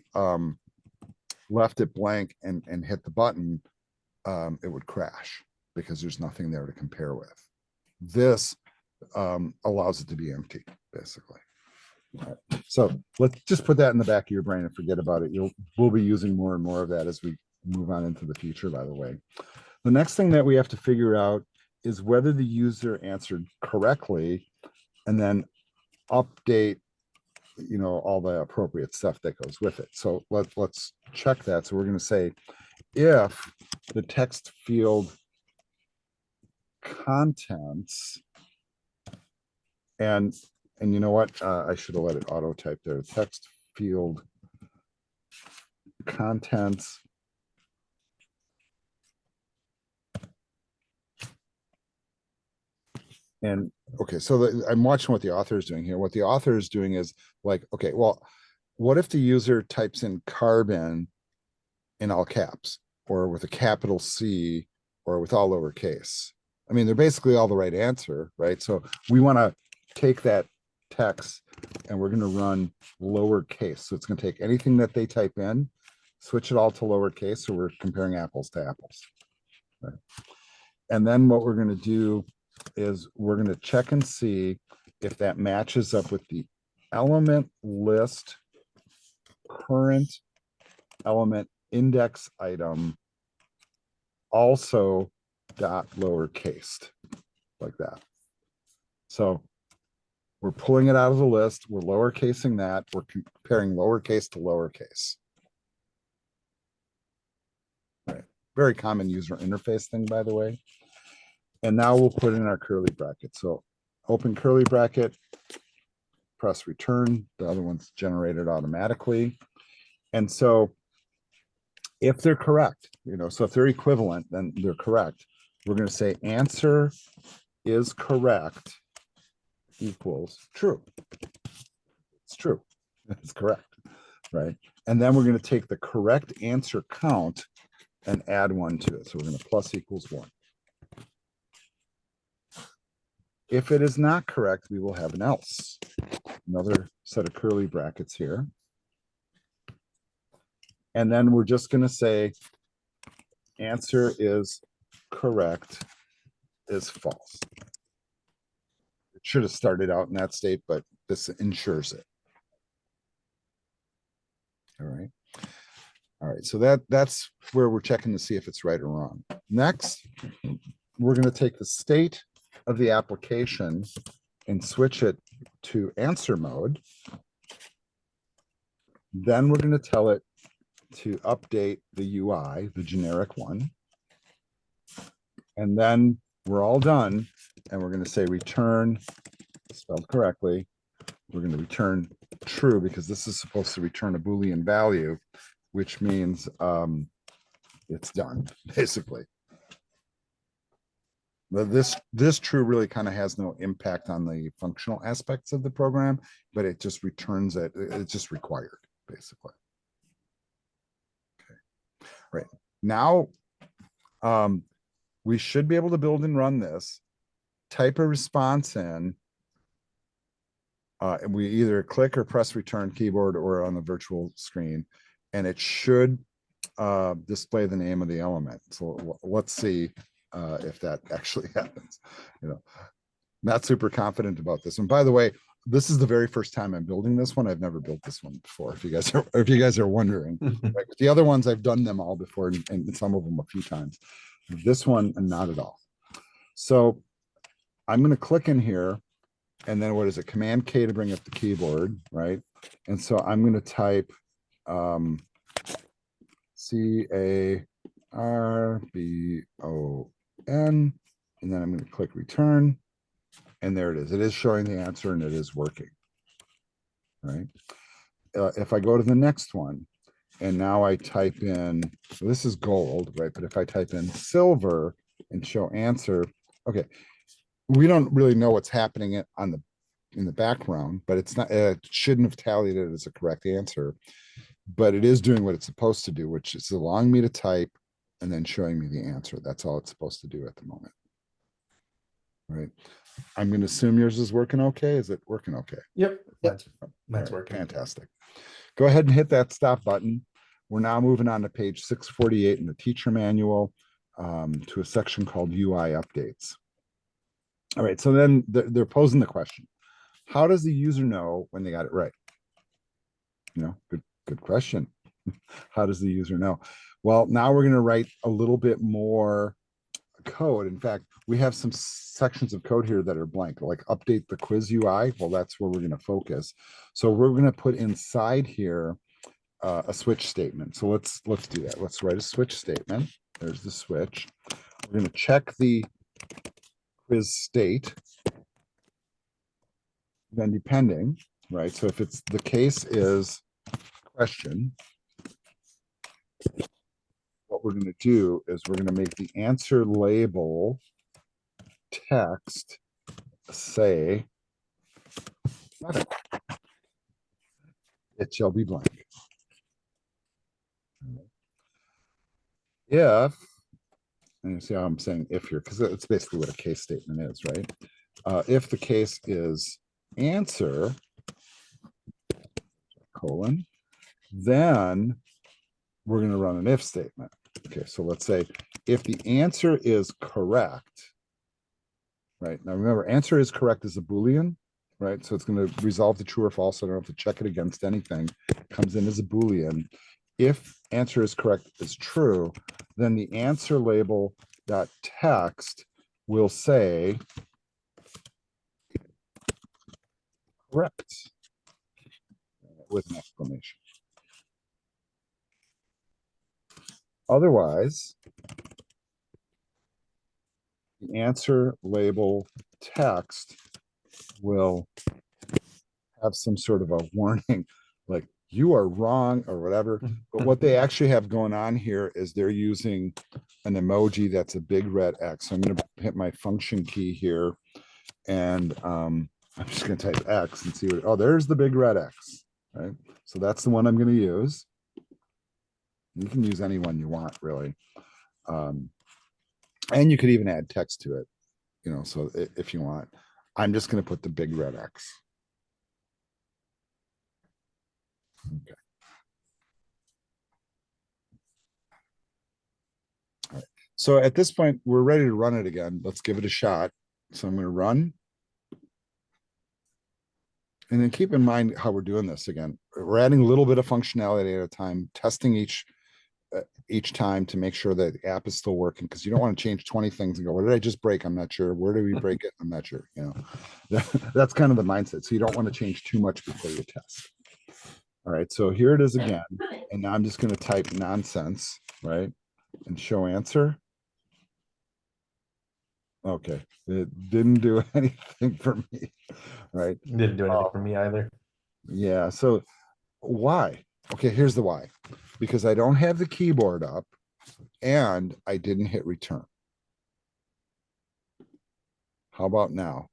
left it blank and hit the button, it would crash because there's nothing there to compare with. This allows it to be empty, basically. All right. So let's just put that in the back of your brain and forget about it. We'll be using more and more of that as we move on into the future, by the way. The next thing that we have to figure out is whether the user answered correctly, and then update all the appropriate stuff that goes with it. So let's check that. So we're going to say if the text field contents, and you know what, I should have let it auto type there. Text field contents and okay, so I'm watching what the author is doing here. What the author is doing is okay, well, what if the user types in carbon in all caps, or with a capital C, or with all lowercase? I mean, they're basically all the right answer, right? So we want to take that text and we're going to run lowercase. So it's going to take anything that they type in, switch it all to lowercase. So we're comparing apples to apples. Right? And then what we're going to do is we're going to check and see if that matches up with the element list current element index item also dot lowercase, like that. So we're pulling it out of the list, we're lowercasing that, we're comparing lowercase to lowercase. Very common user interface thing, by the way. And now we'll put in our curly bracket. So open curly bracket, press return. The other one's generated automatically. And so if they're correct, so if they're equivalent, then they're correct. We're going to say answer is correct equals true. It's true. It's correct, right? And then we're going to take the correct answer count and add 1 to it. So we're going to plus equals 1. If it is not correct, we will have an else. Another set of curly brackets here. And then we're just going to say answer is correct is false. It should have started out in that state, but this ensures it. All right. All right. So that's where we're checking to see if it's right or wrong. Next, we're going to take the state of the application and switch it to answer mode. Then we're going to tell it to update the UI, the generic one. And then we're all done. And we're going to say return, spelled correctly. We're going to return true because this is supposed to return a Boolean value, which means it's done, basically. This true really kind of has no impact on the functional aspects of the program, but it just returns it. It's just required, basically. Okay. Right. Now, we should be able to build and run this, type a response in. And we either click or press return keyboard or on the virtual screen, and it should display the name of the element. So let's see if that actually happens. Not super confident about this one. By the way, this is the very first time I'm building this one. I've never built this one before. If you guys are wondering, right? The other ones I've done them all before, and some of them a few times. This one, not at all. So I'm going to click in here, and then what is it? Command K to bring up the keyboard, right? And so I'm going to type CARBON, and then I'm going to click return, and there it is. It is showing the answer, and it is working, right? If I go to the next one, and now I type in, so this is gold, right? But if I type in silver and show answer, okay, we don't really know what's happening in the background, but it's not, it shouldn't have tallied it as a correct answer, but it is doing what it's supposed to do, which is allowing me to type and then showing me the answer. That's all it's supposed to do at the moment. Right. I'm going to assume yours is working okay. Is it working okay? Yep. That's Right, working. fantastic. Go ahead and hit that stop button. We're now moving on to page 648 in the teacher manual to a section called UI updates. All right. So then they're posing the question. How does the user know when they got it right? Good question. How does the user know? Well, now we're going to write a little bit more code. In fact, we have some sections of code here that are blank, like update the quiz UI. Well, that's where we're going to focus. So we're going to put inside here a switch statement. So let's do that. Let's write a switch statement. There's the switch. We're going to check the quiz state. Then depending, right? So if it's the case is question, what we're going to do is we're going to make the answer label text say it shall be blank. If, and you see how I'm saying if here, because it's basically what a case statement is, right? If the case is answer, colon, then we're going to run an if statement. Okay, so let's say if the answer is correct, right? Now remember, answer is correct is a Boolean, right? So it's going to resolve the true or false. I don't have to check it against anything. It comes in as a Boolean. If answer is correct is true, then the answer label dot text will say correct with an exclamation. Otherwise, the answer label text will have some sort of a warning, like you are wrong or whatever. But what they actually have going on here is they're using an emoji that's a big red X. So I'm going to hit my function key here, and I'm just going to type X and see what. Oh, there's the big red X. Right. So that's the one I'm going to use. You can use any one you want, really. And you could even add text to it, you know, so if you want. I'm just going to put the big red X. Okay. All right. So at this point, we're ready to run it again. Let's give it a shot. So I'm going to run. And then keep in mind how we're doing this again. We're adding a little bit of functionality at a time, testing each time to make sure that the app is still working, because you don't want to change 20 things and go, what did I just break? I'm not sure. Where did we break it? I'm not sure. You know, that's kind of the mindset. So you don't want to change too much before you test. All right, so here it is again. And now I'm just going to type nonsense, right? And show answer. Okay, it didn't do anything for me, right? Didn't do anything for me either. Yeah, so why? Okay, here's the why. Because I don't have the keyboard up and I didn't hit return. How about now?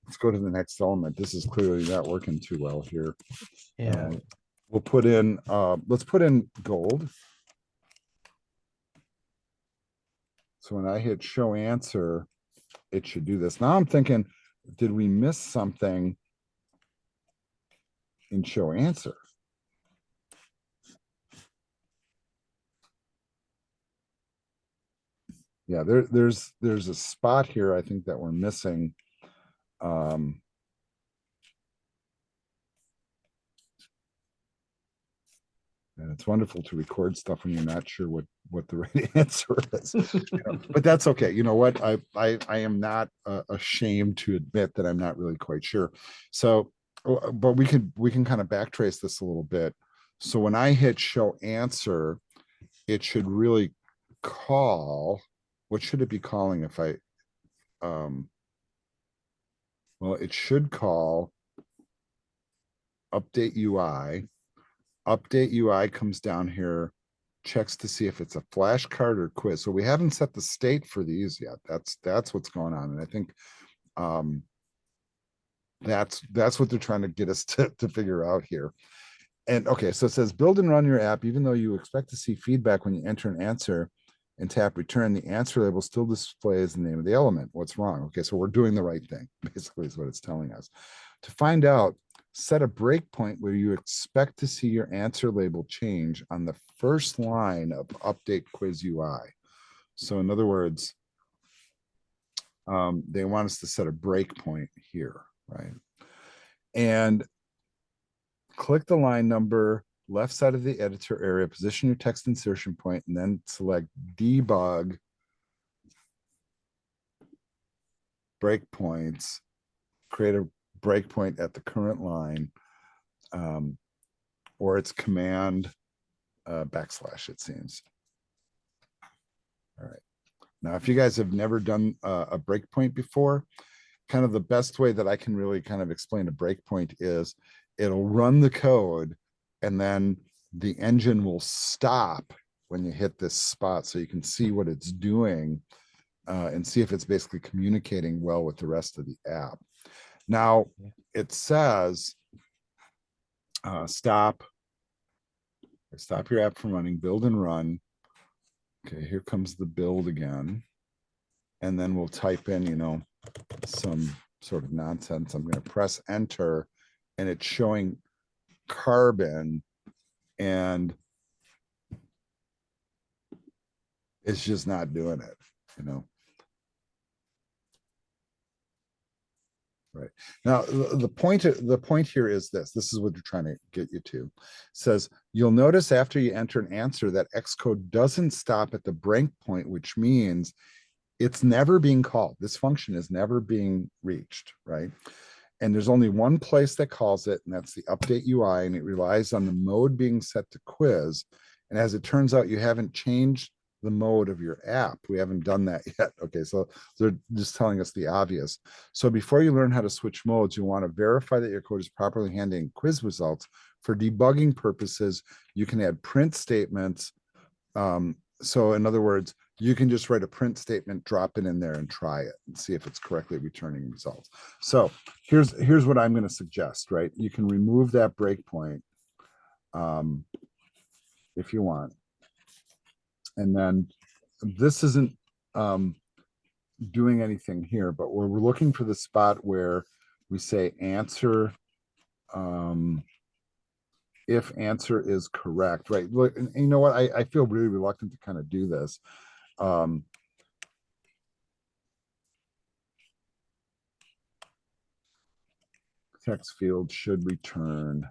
Let's go to the next element. This is clearly not working too well here. Yeah. We'll put in, let's put in gold. So when I hit show answer, it should do this. Now I'm thinking, did we miss something in show answer? Yeah, there's a spot here I think that we're missing. And it's wonderful to record stuff when you're not sure what the right answer is. You know, but that's okay. You know what? I am not ashamed to admit that I'm not really quite sure. So, but we can kind of backtrace this a little bit. So when I hit show answer, it should really call. What should it be calling if I well, it should call update UI. Update UI comes down here, checks to see if it's a flashcard or quiz. So we haven't set the state for these yet. That's what's going on. And I think that's what they're trying to get us to figure out here. And okay, so it says build and run your app, even though you expect to see feedback when you enter an answer and tap return, the answer label still displays the name of the element. What's wrong? Okay, so we're doing the right thing, basically is what it's telling us. To find out, set a breakpoint where you expect to see your answer label change on the first line of update quiz UI. So in other words, they want us to set a breakpoint here, right? And click the line number, left side of the editor area, position your text insertion point, and then select debug breakpoints, create a breakpoint at the current line, or it's command backslash, it seems. All right. Now, if you guys have never done a breakpoint before, kind of the best way that I can really kind of explain a breakpoint is it'll run the code and then the engine will stop when you hit this spot so you can see what it's doing and see if it's basically communicating well with the rest of the app. Now, it says stop your app from running, build and run. Okay, here comes the build again. And then we'll type in, you know, some sort of nonsense. I'm going to press enter and it's showing carbon and it's just not doing it, you know. Now, the point here is this is what you're trying to get you to. Says, you'll notice after you enter an answer that Xcode doesn't stop at the break point, which means it's never being called. This function is never being reached, right? And there's only one place that calls it, and that's the update UI, and it relies on the mode being set to quiz. And as it turns out, you haven't changed the mode of your app. We haven't done that yet. Okay, so they're just telling us the obvious. So before you learn how to switch modes, you want to verify that your code is properly handling quiz results. For debugging purposes, you can add print statements. So in other words, you can just write a print statement, drop it in there and try it and see if it's correctly returning results. So here's what I'm going to suggest, right? You can remove that breakpoint if you want. And then this isn't doing anything here, but we're looking for the spot where we say answer if answer is correct, right? Look, and you know what? I feel really reluctant to kind of do this. Text field should return.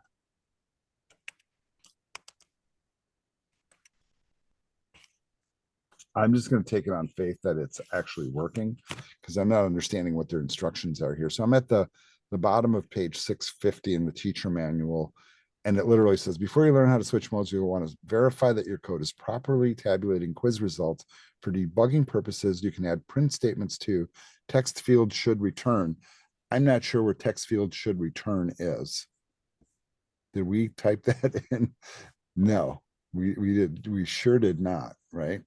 I'm just going to take it on faith that it's actually working because I'm not understanding what their instructions are here. So I'm at the bottom of page 650 in the teacher manual. And it literally says, before you learn how to switch modes, you'll want to verify that your code is properly tabulating quiz results. For debugging purposes, you can add print statements to text field should return. I'm not sure where text field should return is. Did we type that in? No, we did. We sure did not, right?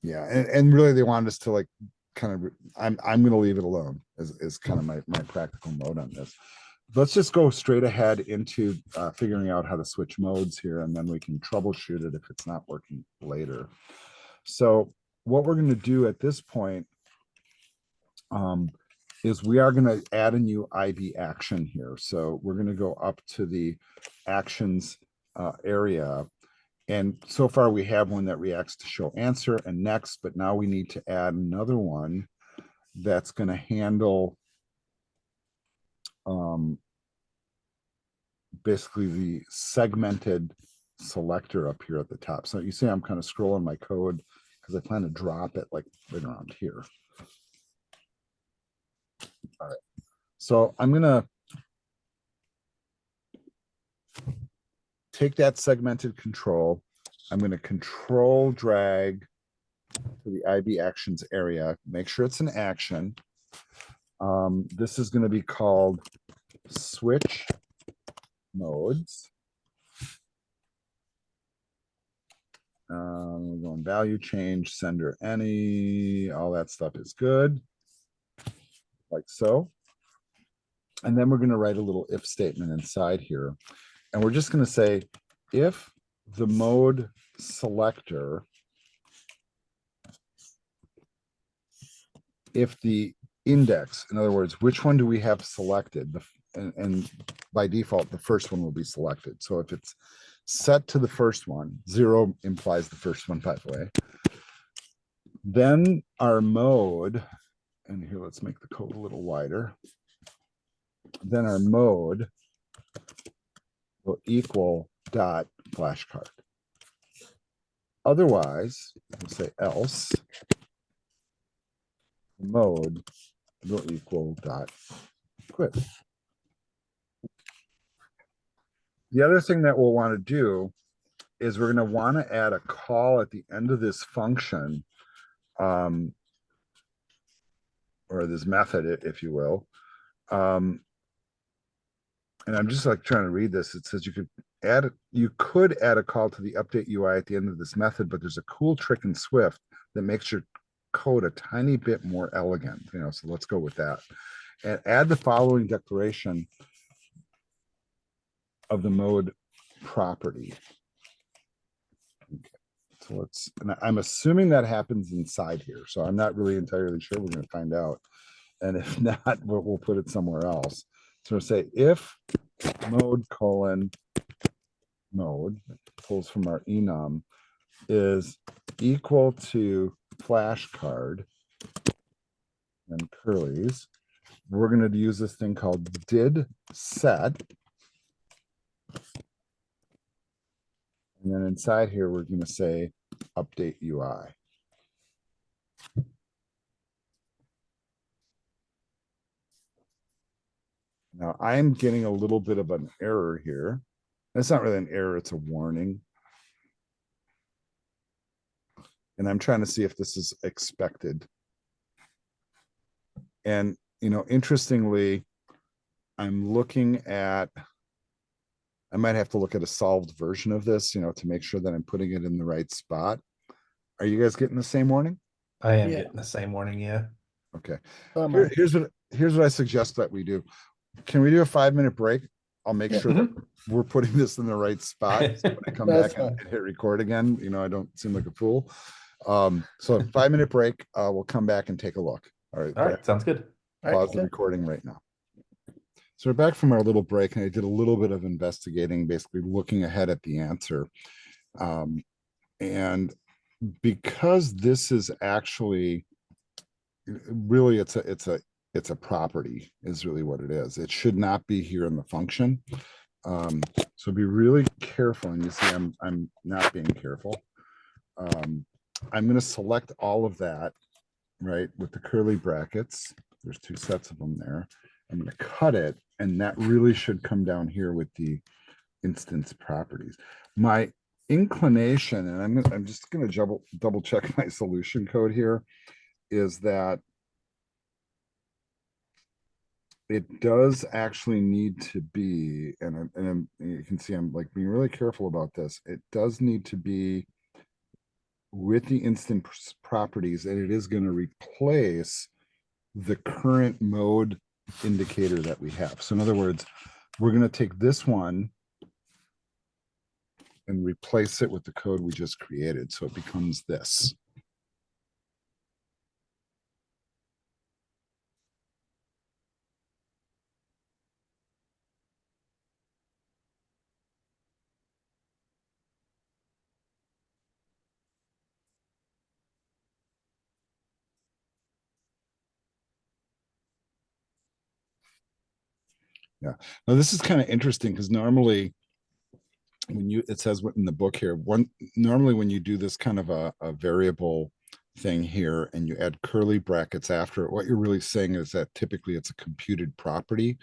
Yeah, and really they wanted us to like kind of I'm gonna leave it alone is kind of my practical mode on this. Let's just go straight ahead into figuring out how to switch modes here, and then we can troubleshoot it if it's not working later. So what we're going to do at this point is we are going to add a new IB action here. So we're going to go up to the actions area. And so far we have one that reacts to show answer and next, but now we need to add another one that's going to handle basically the segmented selector up here at the top. So you see I'm kind of scrolling my code because I plan to drop it like right around here. All right. So I'm going to take that segmented control. I'm going to control drag to the IB actions area, make sure it's an action. This is going to be called switch modes. We're going value change, sender any, all that stuff is good. Like so. And then we're going to write a little if statement inside here. And we're just going to say if the mode selector, if the index, in other words, which one do we have selected? And by default, the first one will be selected. So if it's set to the first one, 0 implies the first one, by the way. Then our mode, and here, let's make the code a little wider. Then our mode will equal dot flashcard. Otherwise, we'll say else mode will equal dot quiz. The other thing that we'll want to do is we're going to want to add a call at the end of this function, or this method, if you will. And I'm just like trying to read this. It says you could add a call to the update UI at the end of this method, but there's a cool trick in Swift that makes your code a tiny bit more elegant, so let's go with that. And add the following declaration of the mode property. Okay. So and I'm assuming that happens inside here. So I'm not really entirely sure. We're going to find out. And if not, we'll put it somewhere else. So we'll say if mode colon mode pulls from our enum, is equal to flashcard and curlies. We're going to use this thing called did set. And then inside here, we're going to say update UI. Now I'm getting a little bit of an error here. That's not really an error, it's a warning. And I'm trying to see if this is expected. And, interestingly, I'm looking at, I might have to look at a solved version of this, to make sure that I'm putting it in the right spot. Are you guys getting the same warning? I am Yeah. getting the same warning, yeah. Okay. Bummer. Here's what I suggest that we do. Can we do a 5-minute break? I'll make Yeah. sure that we're putting this in the right spot. So when I come That's back and fine. hit record again, I don't seem like a fool. So 5-minute break, we'll come back and take a look. All right. All right, sounds good. All right, Pause the okay. recording right now. So we're back from our little break, and I did a little bit of investigating, basically looking ahead at the answer. And because this is actually really, it's a property is really what it is. It should not be here in the function. So be really careful. And you see, I'm not being careful. I'm going to select all of that, right, with the curly brackets. There's 2 sets of them there. I'm going to cut it, and that really should come down here with the instance properties. My inclination, and I'm just going to double check my solution code here, is that it does actually need to be, and you can see I'm like being really careful about this. It does need to be with the instance properties, and it is going to replace the current mode indicator that we have. So in other words, we're going to take this one and replace it with the code we just created. So it becomes this. Yeah. Now this is kind of interesting because normally it says what in the book here, normally when you do this kind of a variable thing here and you add curly brackets after it, what you're really saying is that typically it's a computed property.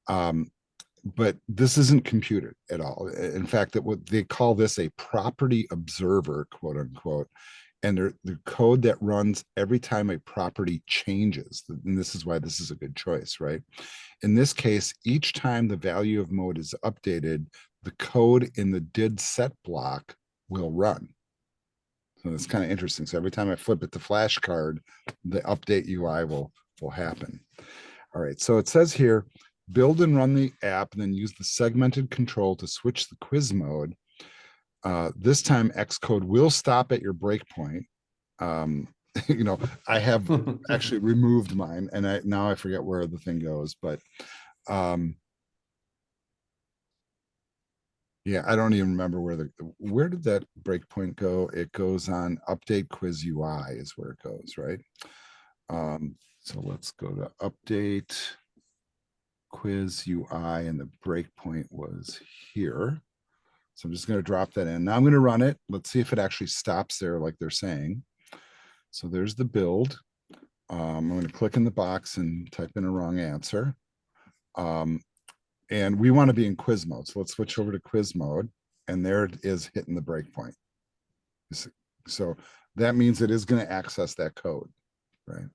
But this isn't computed at all. In fact, that what they call this a property observer, quote unquote, and the code that runs every time a property changes. And this is why this is a good choice, right? In this case, each time the value of mode is updated, the code in the did set block will run. So it's kind of interesting. So every time I flip it to flashcard, the update UI will happen. All right. So it says here, build and run the app, and then use the segmented control to switch the quiz mode. This time Xcode will stop at your breakpoint. I have actually removed mine, and now I forget where the thing goes, but yeah, I don't even remember where did that breakpoint go? It goes on update quiz UI is where it goes, right? So let's go to update quiz UI, and the breakpoint was here. So I'm just going to drop that in. Now I'm going to run it. Let's see if it actually stops there like they're saying. So there's the build. I'm going to click in the box and type in a wrong answer. And we want to be in quiz mode. So let's switch over to quiz mode. And there it is hitting the breakpoint. So that means it is going to access that code, right?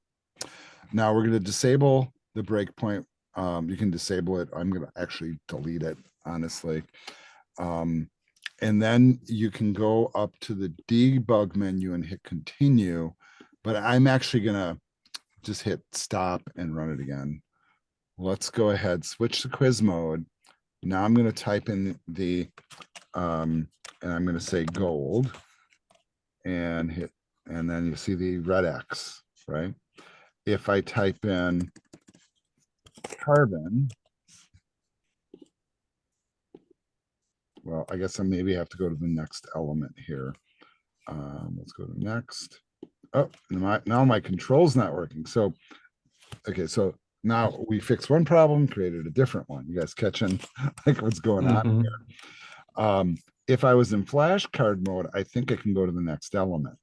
Now we're going to disable the breakpoint. You can disable it. I'm going to actually delete it, honestly. And then you can go up to the debug menu and hit continue, but I'm actually going to just hit stop and run it again. Let's go ahead, switch to quiz mode. Now I'm going to type in the, and I'm going to say gold and hit, and then you see the red X, right? If I type in carbon, well, I guess I maybe have to go to the next element here. Let's go to next. Oh, now my control's not working. So, okay, so now we fixed one problem, created a different one. You guys catching like what's going on? Mhm. If I was in flashcard mode, I think I can go to the next element,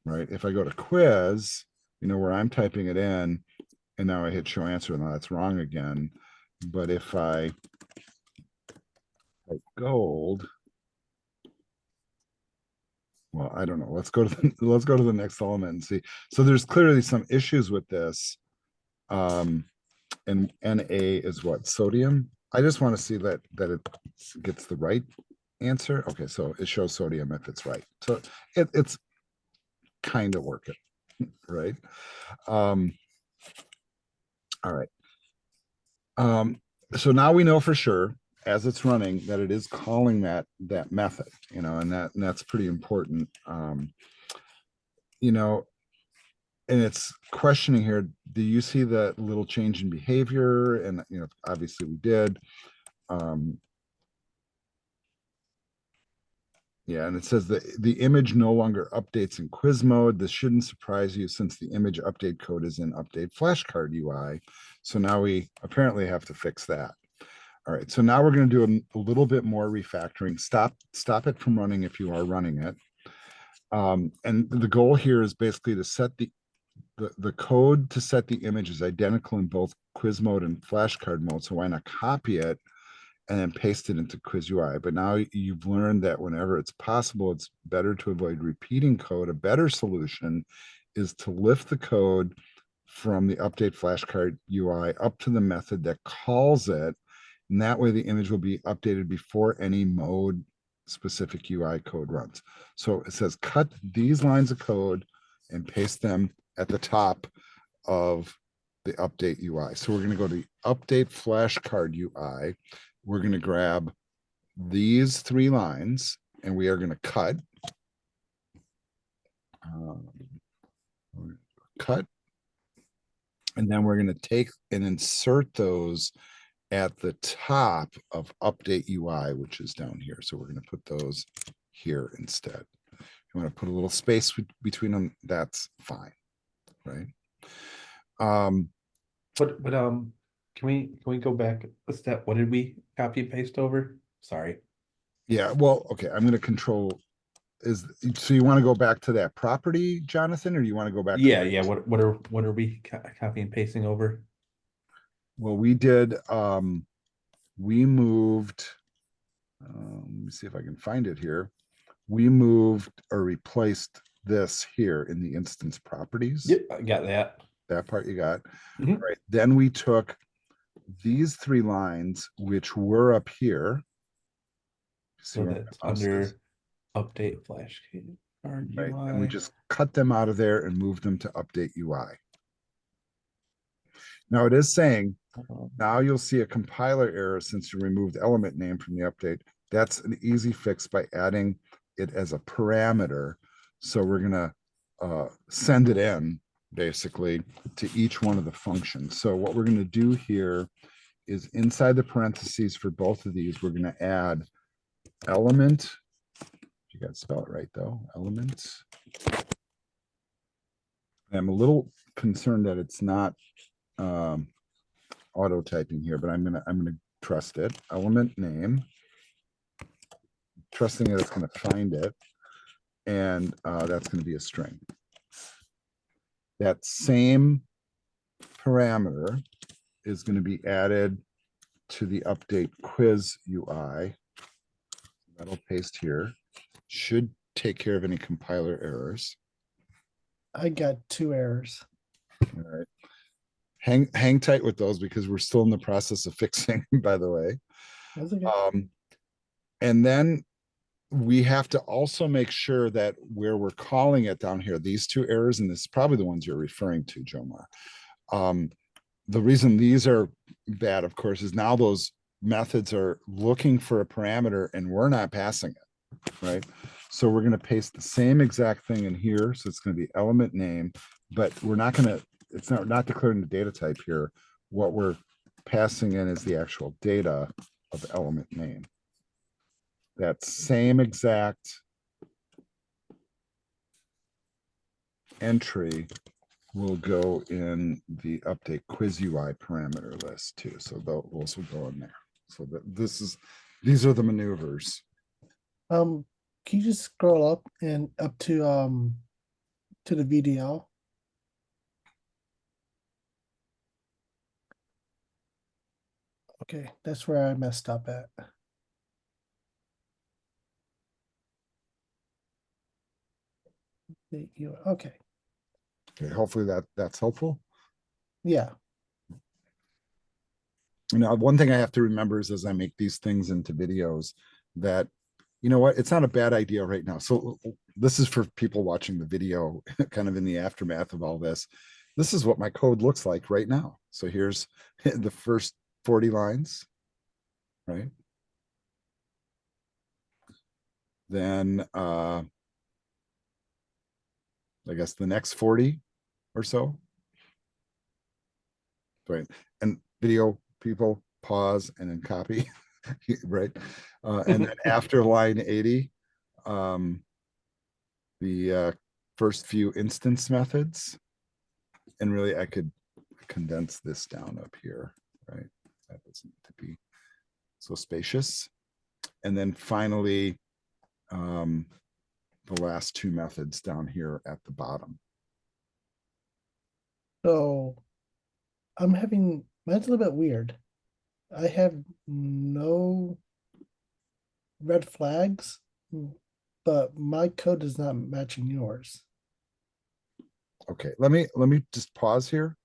right? If I go to quiz, where I'm typing it in, and now I hit show answer, now that's wrong again. But if I type gold, well, I don't know. Let's go to let's go to the next element and see. So there's clearly some issues with this. And Na is what, sodium? I just want to see that it gets the right answer. Okay, so it shows sodium if it's right. So it's kind of working, right? All right. So now we know for sure as it's running that it is calling that method, and that's pretty important. You know, and it's questioning here, do you see the little change in behavior? And obviously we did. Yeah, and it says that the image no longer updates in quiz mode. This shouldn't surprise you since the image update code is in update flashcard UI. So now we apparently have to fix that. All right, so now we're going to do a little bit more refactoring. Stop it from running if you are running it. And the goal here is basically to set the code to set the image is identical in both quiz mode and flashcard mode. So why not copy it and then paste it into Quiz UI? But now you've learned that whenever it's possible, it's better to avoid repeating code. A better solution is to lift the code from the update flashcard UI up to the method that calls it. And that way the image will be updated before any mode specific UI code runs. So it says cut these lines of code and paste them at the top of the update UI. So we're going to go to the update flashcard UI. We're going to grab these 3 lines and we are going to cut. Cut. And then we're going to take and insert those at the top of update UI, which is down here. So we're going to put those here instead. You want to put a little space between them, that's fine, right? But can we go back a step? What did we copy and paste over? Sorry. Yeah, well, okay, I'm going to control so you want to go back to that property, Jonathan, or do you want to go back? Yeah, yeah. What are we copy and pasting over? Well, we did, we moved, let me see if I can find it here. We moved or replaced this here in the instance properties. Yep, I got that. That part you got. Mhm. Right. Then we took these 3 lines, which were up here. See So where that's my mouse under is? update flashcard Right. UI. And we just cut them out of there and moved them to update UI. Now it is saying, now you'll see a compiler error since you removed element name from the update. That's an easy fix by adding it as a parameter. So we're going to send it in basically to each one of the functions. So what we're going to do here is inside the parentheses for both of these, we're going to add element. You got to spell it right though, elements. I'm a little concerned that it's not auto typing here, but I'm gonna trust it. Element name, trusting that it's gonna find it, and that's gonna be a string. That same parameter is going to be added to the update quiz UI. That'll paste here. Should take care of any compiler errors. I got 2 errors. All right. Hang tight with those because we're still in the process of fixing, by the way. That's okay. And then we have to also make sure that where we're calling it down here, these 2 errors, and this is probably the ones you're referring to, Jomar. The reason these are bad, of course, is now those methods are looking for a parameter and we're not passing it, right? So we're going to paste the same exact thing in here. So it's going to be element name, but we're not going to, it's not declaring the data type here. What we're passing in is the actual data of element name. That same exact entry will go in the update quiz UI parameter list too. So those will go in there. So these are the maneuvers. Can you just scroll up and up to the VDL? Okay, that's where I messed up at. Okay, Okay, hopefully that's helpful. yeah. Now, one thing I have to remember is as I make these things into videos that, you know what, it's not a bad idea right now. So this is for people watching the video kind of in the aftermath of all this. This is what my code looks like right now. So here's the first 40 lines, right? Then I guess the next 40 or so. Right. And video people pause and then copy. Right. And then after line 80, the first few instance methods. And really I could condense this down up here, right? That doesn't need to be so spacious. And then finally, the last two methods down here at the bottom. So mine's a little bit weird. I have no red flags, but my code is not matching yours. Okay, let me just pause here.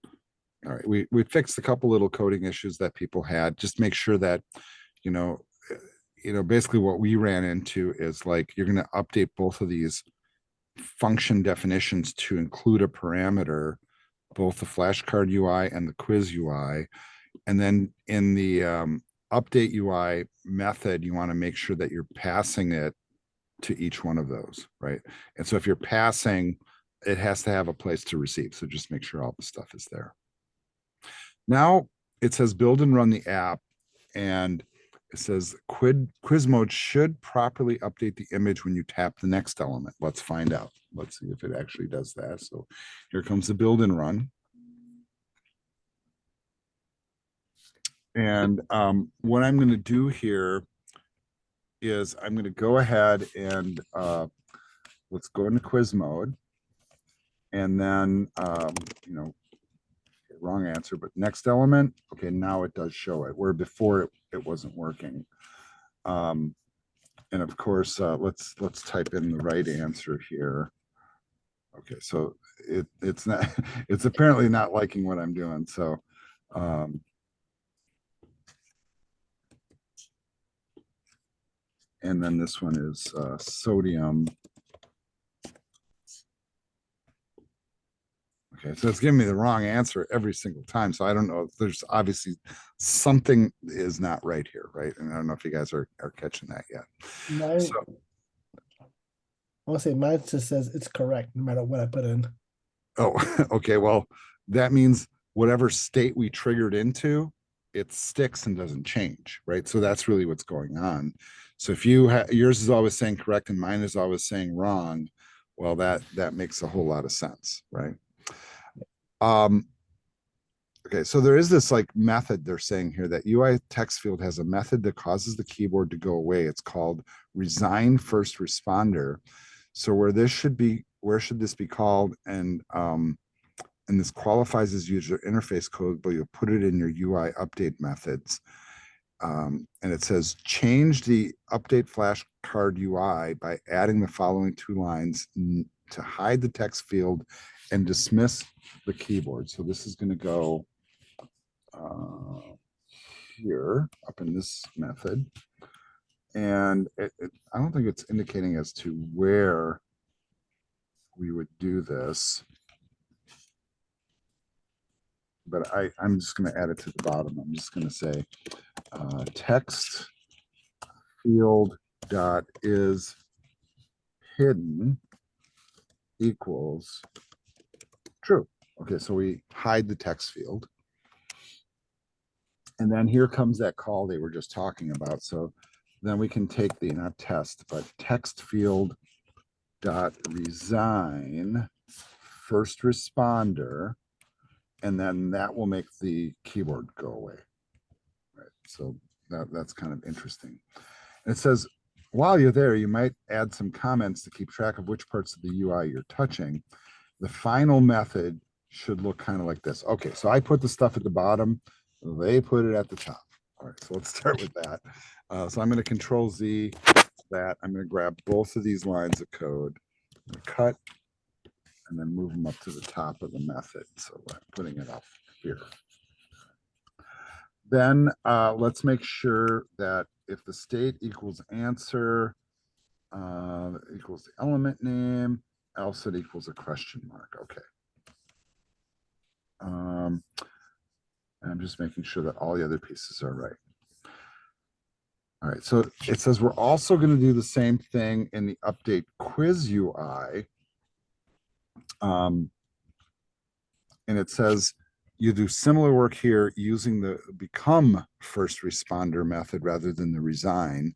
All right, we fixed a couple little coding issues that people had. Just make sure that, you know, basically what we ran into is like you're going to update both of these function definitions to include a parameter, both the flashcard UI and the quiz UI. And then in the update UI method, you want to make sure that you're passing it to each one of those, right? And so if you're passing, it has to have a place to receive. So just make sure all the stuff is there. Now it says build and run the app, and it says quiz mode should properly update the image when you tap the next element. Let's find out. Let's see if it actually does that. So here comes the build and run. And what I'm going to do here is I'm going to go ahead and let's go into quiz mode. And then, wrong answer, but next element. Okay, now it does show it, where before it wasn't working. And of course, let's type in the right answer here. Okay, so it's not, it's apparently not liking what I'm doing. So and then this one is sodium. Okay, so it's giving me the wrong answer every single time. So I don't know if there's obviously something is not right here, right? And I don't know if you guys are catching that yet. Mine, So, I want to say mine just says it's correct no matter what I put in. oh, okay. Well, that means whatever state we triggered into, it sticks and doesn't change, right? So that's really what's going on. So if yours is always saying correct and mine is always saying wrong, well, that makes a whole lot of sense, right? Okay, so there is this like method they're saying here that UI text field has a method that causes the keyboard to go away. It's called resign first responder. So where should this be called? And this qualifies as user interface code, but you'll put it in your UI update methods. And it says change the update flashcard UI by adding the following two lines to hide the text field and dismiss the keyboard. So this is going to go here up in this method. And I don't think it's indicating as to where we would do this. But I'm just going to add it to the bottom. I'm just going to say text field dot is hidden equals true. Okay, so we hide the text field. And then here comes that call they were just talking about. So then we can take the, not test, but text field dot resign first responder, and then that will make the keyboard go away. Right, so that's kind of interesting. And it says, while you're there, you might add some comments to keep track of which parts of the UI you're touching. The final method should look kind of like this. Okay, so I put the stuff at the bottom, they put it at the top. All right, so let's start with that. So I'm going to Control Z that. I'm going to grab both of these lines of code, cut, and then move them up to the top of the method. So I'm putting it up here. Then let's make sure that if the state equals answer, equals the element name, else it equals a question mark. Okay. And I'm just making sure that all the other pieces are right. All right, so it says we're also going to do the same thing in the update quiz UI. And it says you do similar work here using the become first responder method rather than the resign.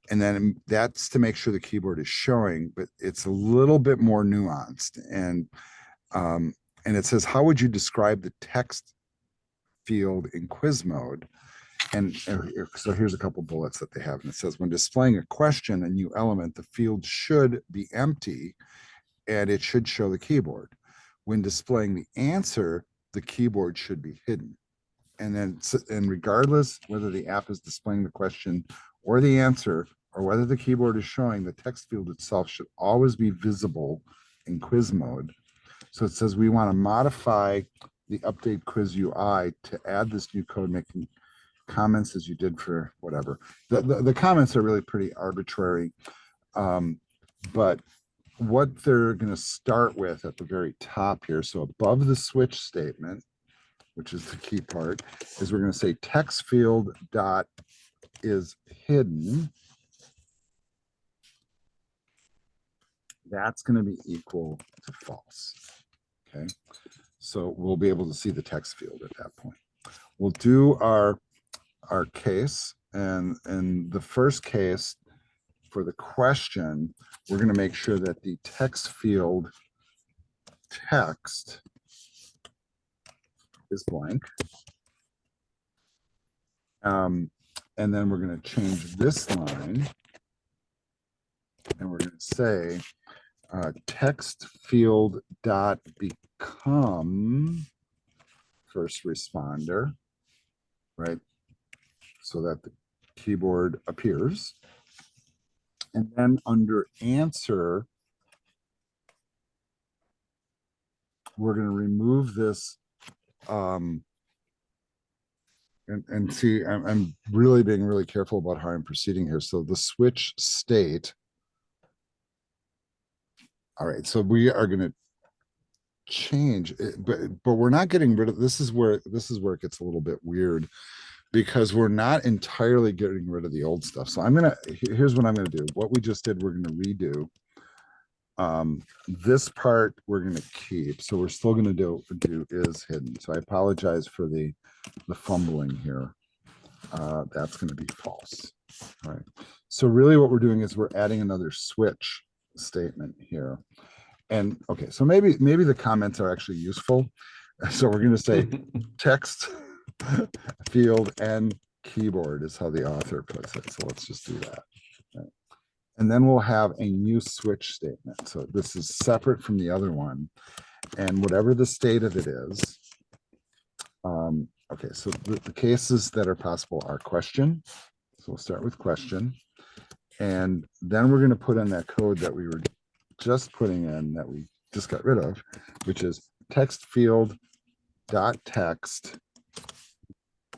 And then that's to make sure the keyboard is showing, but it's a little bit more nuanced. And it says, how would you describe the text field in quiz mode? And so here's a couple bullets that they have. And it says, when displaying a question, a new element, the field should be empty and it should show the keyboard. When displaying the answer, the keyboard should be hidden. And regardless whether the app is displaying the question or the answer, or whether the keyboard is showing, the text field itself should always be visible in quiz mode. So it says we want to modify the update quiz UI to add this new code, making comments as you did for whatever. The comments are really pretty arbitrary, but what they're going to start with at the very top here, so above the switch statement, which is the key part, is we're going to say text field dot is hidden. That's going to be equal to false. Okay, so we'll be able to see the text field at that point. We'll do our case, and in the first case for the question, we're going to make sure that the text field text is blank. And then we're going to change this line, and we're going to say text field dot become first responder, right? So that the keyboard appears. And then under answer, we're going to remove this. And see, I'm really being really careful about how I'm proceeding here. So the switch state. All right, so we are going to change it, but we're not getting rid of this. Is where it gets a little bit weird, because we're not entirely getting rid of the old stuff. So here's what I'm going to do. What we just did, we're going to redo. This part we're going to keep. So we're still going to do is hidden. So I apologize for the fumbling here. That's going to be false. All right. So really what we're doing is we're adding another switch statement here. And okay, so maybe the comments are actually useful. So we're going to say text field and keyboard is how the author puts it. So let's just do that. Right. And then we'll have a new switch statement. So this is separate from the other one. And whatever the state of it is, okay, so the cases that are possible are question. So we'll start with question. And then we're going to put in that code that we were just putting in that we just got rid of, which is text field dot text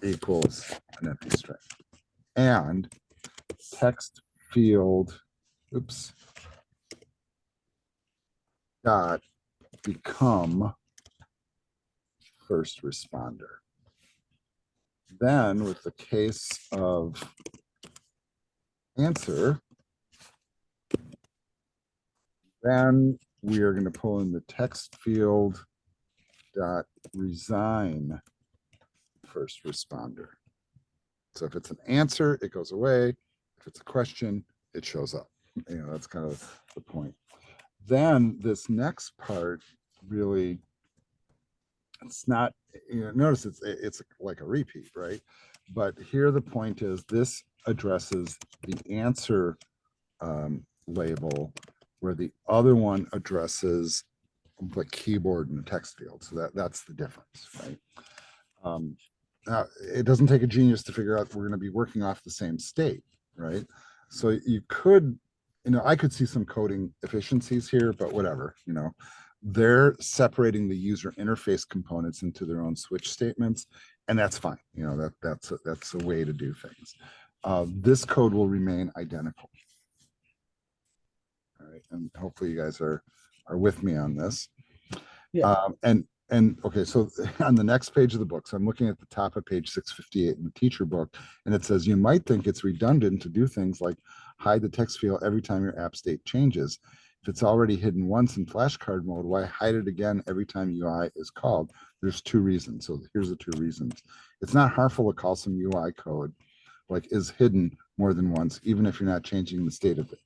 equals an empty string, and text field dot become first responder. Then with the case of answer, then we are going to pull in the text field dot resign first responder. So if it's an answer, it goes away. If it's a question, it shows up. That's kind of the point. Then this next part really, it's not, notice it's like a repeat, right? But here the point is this addresses the answer label, where the other one addresses the keyboard and the text field. So that's the difference, right? Now, it doesn't take a genius to figure out we're going to be working off the same state, right? So you could, I could see some coding efficiencies here, but whatever, they're separating the user interface components into their own switch statements, and that's fine. That's a way to do things. This code will remain identical. All right, and hopefully you guys are with me on this. Yeah. And okay, so on the next page of the book, so I'm looking at the top of page 658 in the teacher book, and it says you might think it's redundant to do things like hide the text field every time your app state changes. If it's already hidden once in flashcard mode, why hide it again every time UI is called? There's two reasons. So here's the two reasons. It's not harmful to call some UI code like is hidden more than once, even if you're not changing the state of it.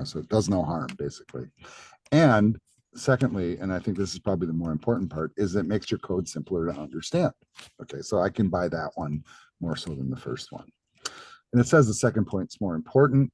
So it does no harm, basically. And secondly, and I think this is probably the more important part, is it makes your code simpler to understand. Okay, so I can buy that one more so than the first one. And it says the second point's more important.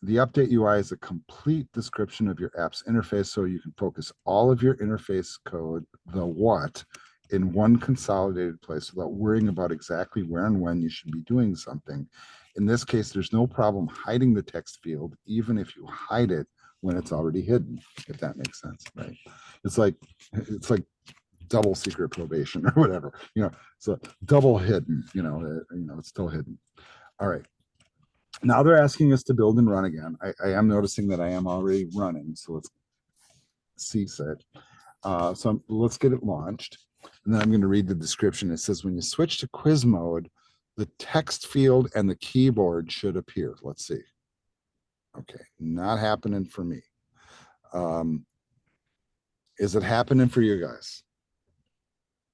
The update UI is a complete description of your app's interface, so you can focus all of your interface code, the what, in one consolidated place without worrying about exactly where and when you should be doing something. In this case, there's no problem hiding the text field, even if you hide it when it's already hidden, if that makes sense, right? It's like double secret probation or whatever, so double hidden, it's still hidden. All right. Now they're asking us to build and run again. I am noticing that I am already running, so let's cease it. So let's get it launched. And then I'm going to read the description. It says, when you switch to quiz mode, the text field and the keyboard should appear. Let's see. Okay, not happening for me. Is it happening for you guys?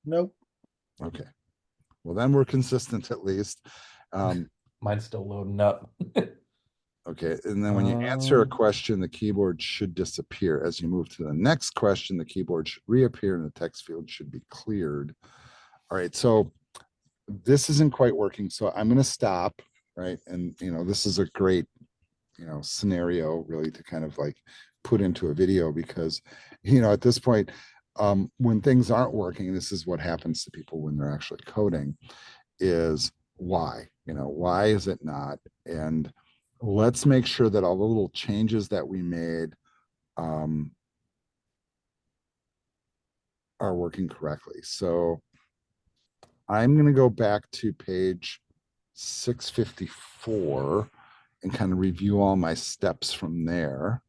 Nope. Okay. Well, then we're consistent at least. Mine's still loading up. Okay, and then when you answer a question, the keyboard should disappear. As you move to the next question, the keyboard should reappear and the text field should be cleared. All right, so this isn't quite working, so I'm going to stop, right? And, this is a great, scenario really to kind of like put into a video because, at this point, when things aren't working, this is what happens to people when they're actually coding, is why, why is it not? And let's make sure that all the little changes that we made are working correctly. So I'm going to go back to page 654 and kind of review all my steps from there.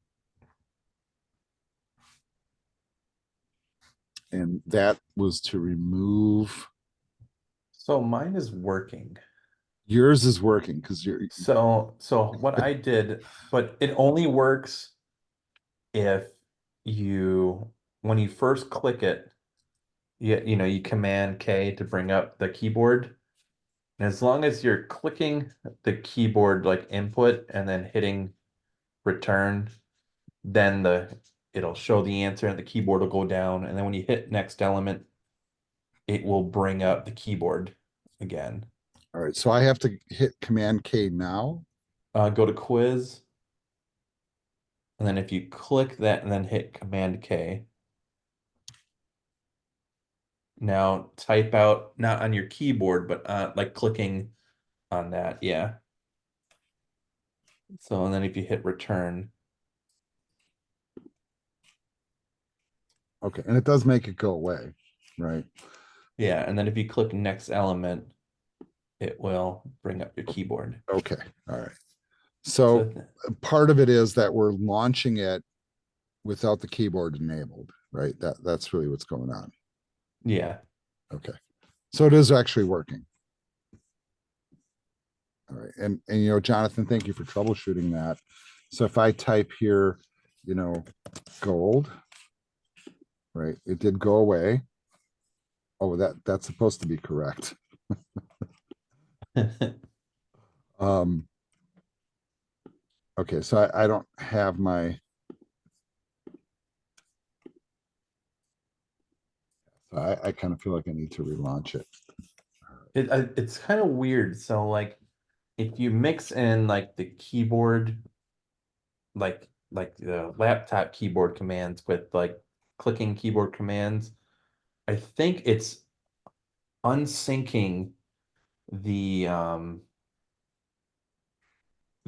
And that was to remove. So mine is working. Yours is working because you're. So what I did, but it only works if when you first click it, you Command K to bring up the keyboard. And as long as you're clicking the keyboard like input and then hitting return, then it'll show the answer and the keyboard will go down. And then when you hit next element, it will bring up the keyboard again. All right, so I have to hit Command K now. Go to quiz. And then if you click that and then hit Command K. Now type out, not on your keyboard, but like clicking on that, yeah. So, and then if you hit return. Okay, and it does make it go away, right? Yeah, and then if you click next element, it will bring up your keyboard. Okay, all right. So part of it is that we're launching it without the keyboard enabled, right? That's really what's going on. Yeah. Okay. So it is actually working. All right. And Jonathan, thank you for troubleshooting that. So if I type here, gold, right? It did go away. Oh, that's supposed to be correct. Okay, so I don't have my. So I kind of feel like I need to relaunch it. It's kind of weird. So like if you mix in like the keyboard, like the laptop keyboard commands with like clicking keyboard commands, I think it's unsyncing the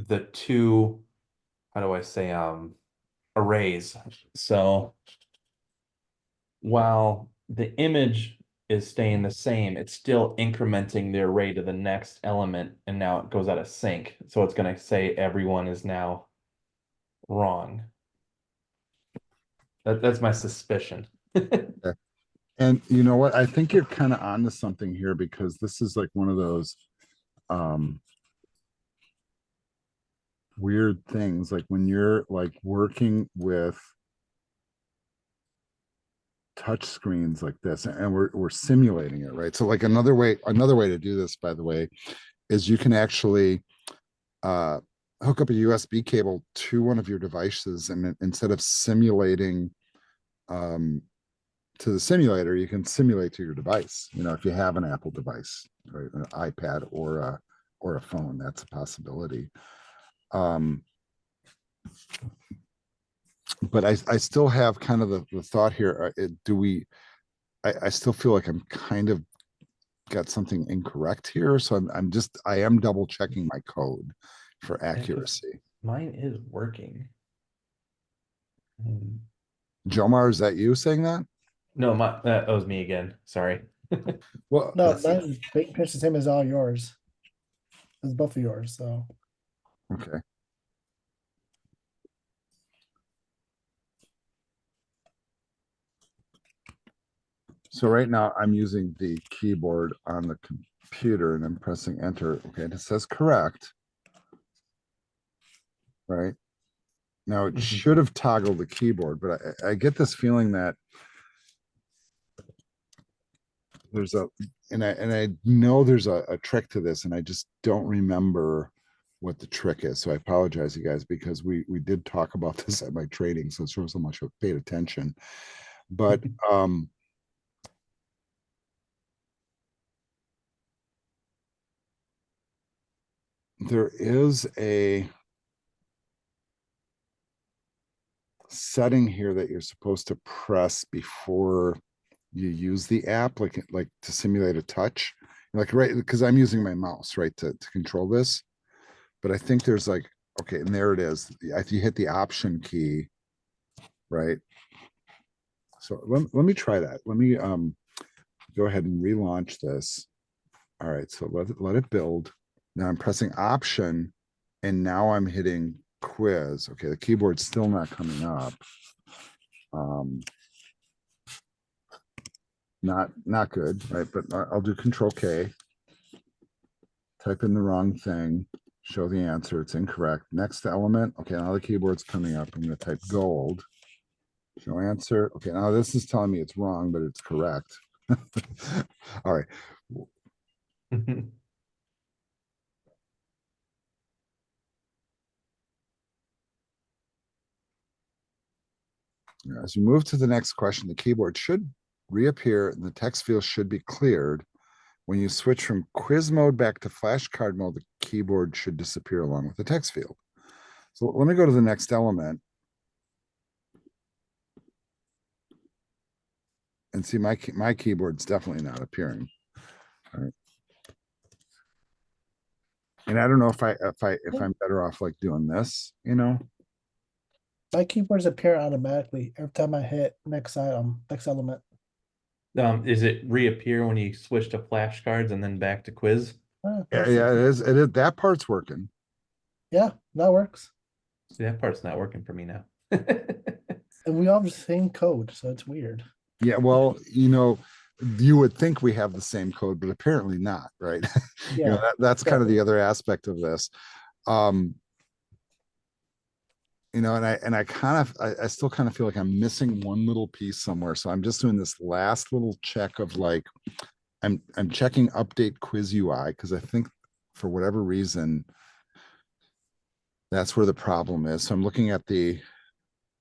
the two, how do I say, arrays. So while the image is staying the same, it's still incrementing the array to the next element, and now it goes out of sync. So it's going to say everyone is now wrong. That's my suspicion. And you know what? I think you're kind of onto something here because this is like one of those weird things, like when you're like working with touch screens like this, and we're simulating it, right? So like another way to do this, by the way, is you can actually hook up a USB cable to one of your devices, and instead of simulating to the simulator, you can simulate to your device. You know, if you have an Apple device, right, an iPad or a phone, that's a possibility. But I still have kind of the thought here. I still feel like I'm kind of got something incorrect here. So I am double checking my code for accuracy. Mine is working. Jomar, is that you saying that? No, that was me again. Sorry. Well, No, mine's pretty much the same as all yours. It's both of yours, so. okay. So right now I'm using the keyboard on the computer and I'm pressing enter. Okay, and it says correct. Right. Now it should have toggled the keyboard, but I get this feeling that there's and I know there's a trick to this, and I just don't remember what the trick is. So I apologize, you guys, because we did talk about this at my training, so it shows how much I paid attention. But there is a setting here that you're supposed to press before you use the app, like to simulate a touch, like, right, because I'm using my mouse, right, to control this. But I think there's like, okay, and there it is. If you hit the option key, right? So let me try that. Let me go ahead and relaunch this. All right, so let it build. Now I'm pressing option, and now I'm hitting quiz. Okay, the keyboard's still not coming up. Not good, right? But I'll do Control K. Type in the wrong thing. Show the answer. It's incorrect. Next element. Okay, now the keyboard's coming up. I'm going to type gold. Show answer. Okay, now this is telling me it's wrong, but it's correct. All right. As you move to the next question, the keyboard should reappear and the text field should be cleared. When you switch from quiz mode back to flashcard mode, the keyboard should disappear along with the text field. So let me go to the next element and see my keyboard's definitely not appearing. All right. And I don't know if I'm better off like doing this, you know. My keyboards appear automatically every time I hit next item, next element. Is it reappear when you switch to flashcards and then back to quiz? Yeah, it is. It is. That part's working. Yeah, that works. See, that part's not working for me now. And we all have the same code, so it's weird. Yeah, well, you know, you would think we have the same code, but apparently not, right? You know, Yeah. that's kind of the other aspect of this. You know, and I still kind of feel like I'm missing one little piece somewhere. So I'm just doing this last little check of like, I'm checking update quiz UI because I think for whatever reason, that's where the problem is. So I'm looking at the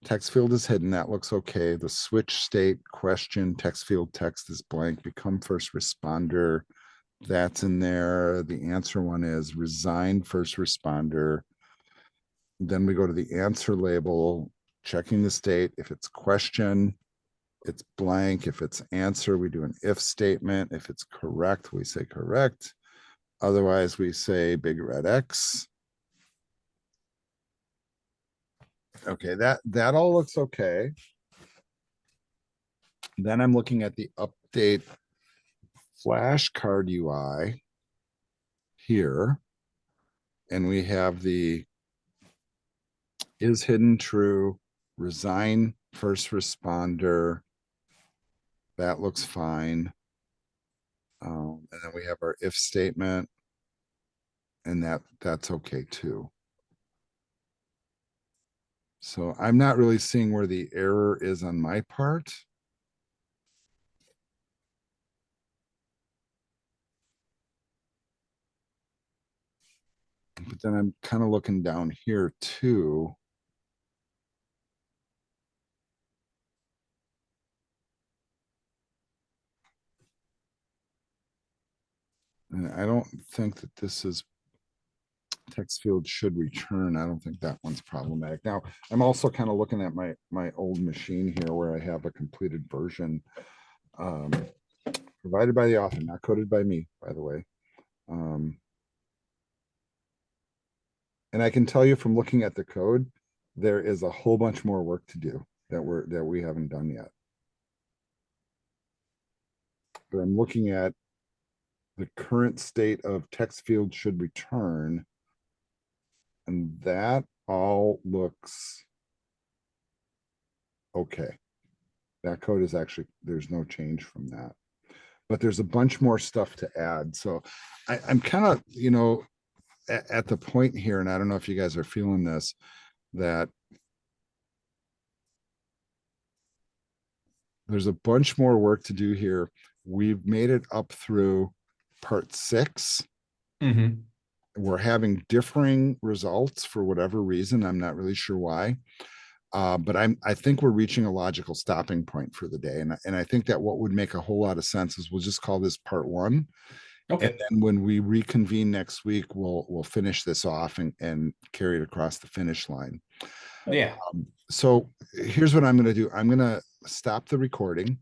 Text field is hidden. That looks okay. The switch state question, text field text is blank. Become first responder. That's in there. The answer one is resign first responder. Then we go to the answer label, checking the state. If it's question, it's blank. If it's answer, we do an if statement. If it's correct, we say correct. Otherwise, we say big red X. Okay, that all looks okay. Then I'm looking at the update flashcard UI here. And we have the is hidden true, resign first responder. That looks fine. And then we have our if statement. And that's okay too. So I'm not really seeing where the error is on my part. But then I'm kind of looking down here too. And I don't think that this is text field should return. I don't think that one's problematic. Now, I'm also kind of looking at my old machine here where I have a completed version provided by the author, not coded by me, by the way. And I can tell you from looking at the code, there is a whole bunch more work to do that we haven't done yet. But I'm looking at the current state of text field should return. And that all looks okay. That code is actually, there's no change from that. But there's a bunch more stuff to add. So I'm kind of, you know, at the point here, and I don't know if you guys are feeling this, that there's a bunch more work to do here. We've made it up through part 6. Mm-hmm. We're having differing results for whatever reason. I'm not really sure why. But I think we're reaching a logical stopping point for the day. And I think that what would make a whole lot of sense is we'll just call this part 1. Okay. And then when we reconvene next week, we'll finish this off and carry it across the finish line. Yeah. So here's what I'm going to do. I'm going to stop the recording.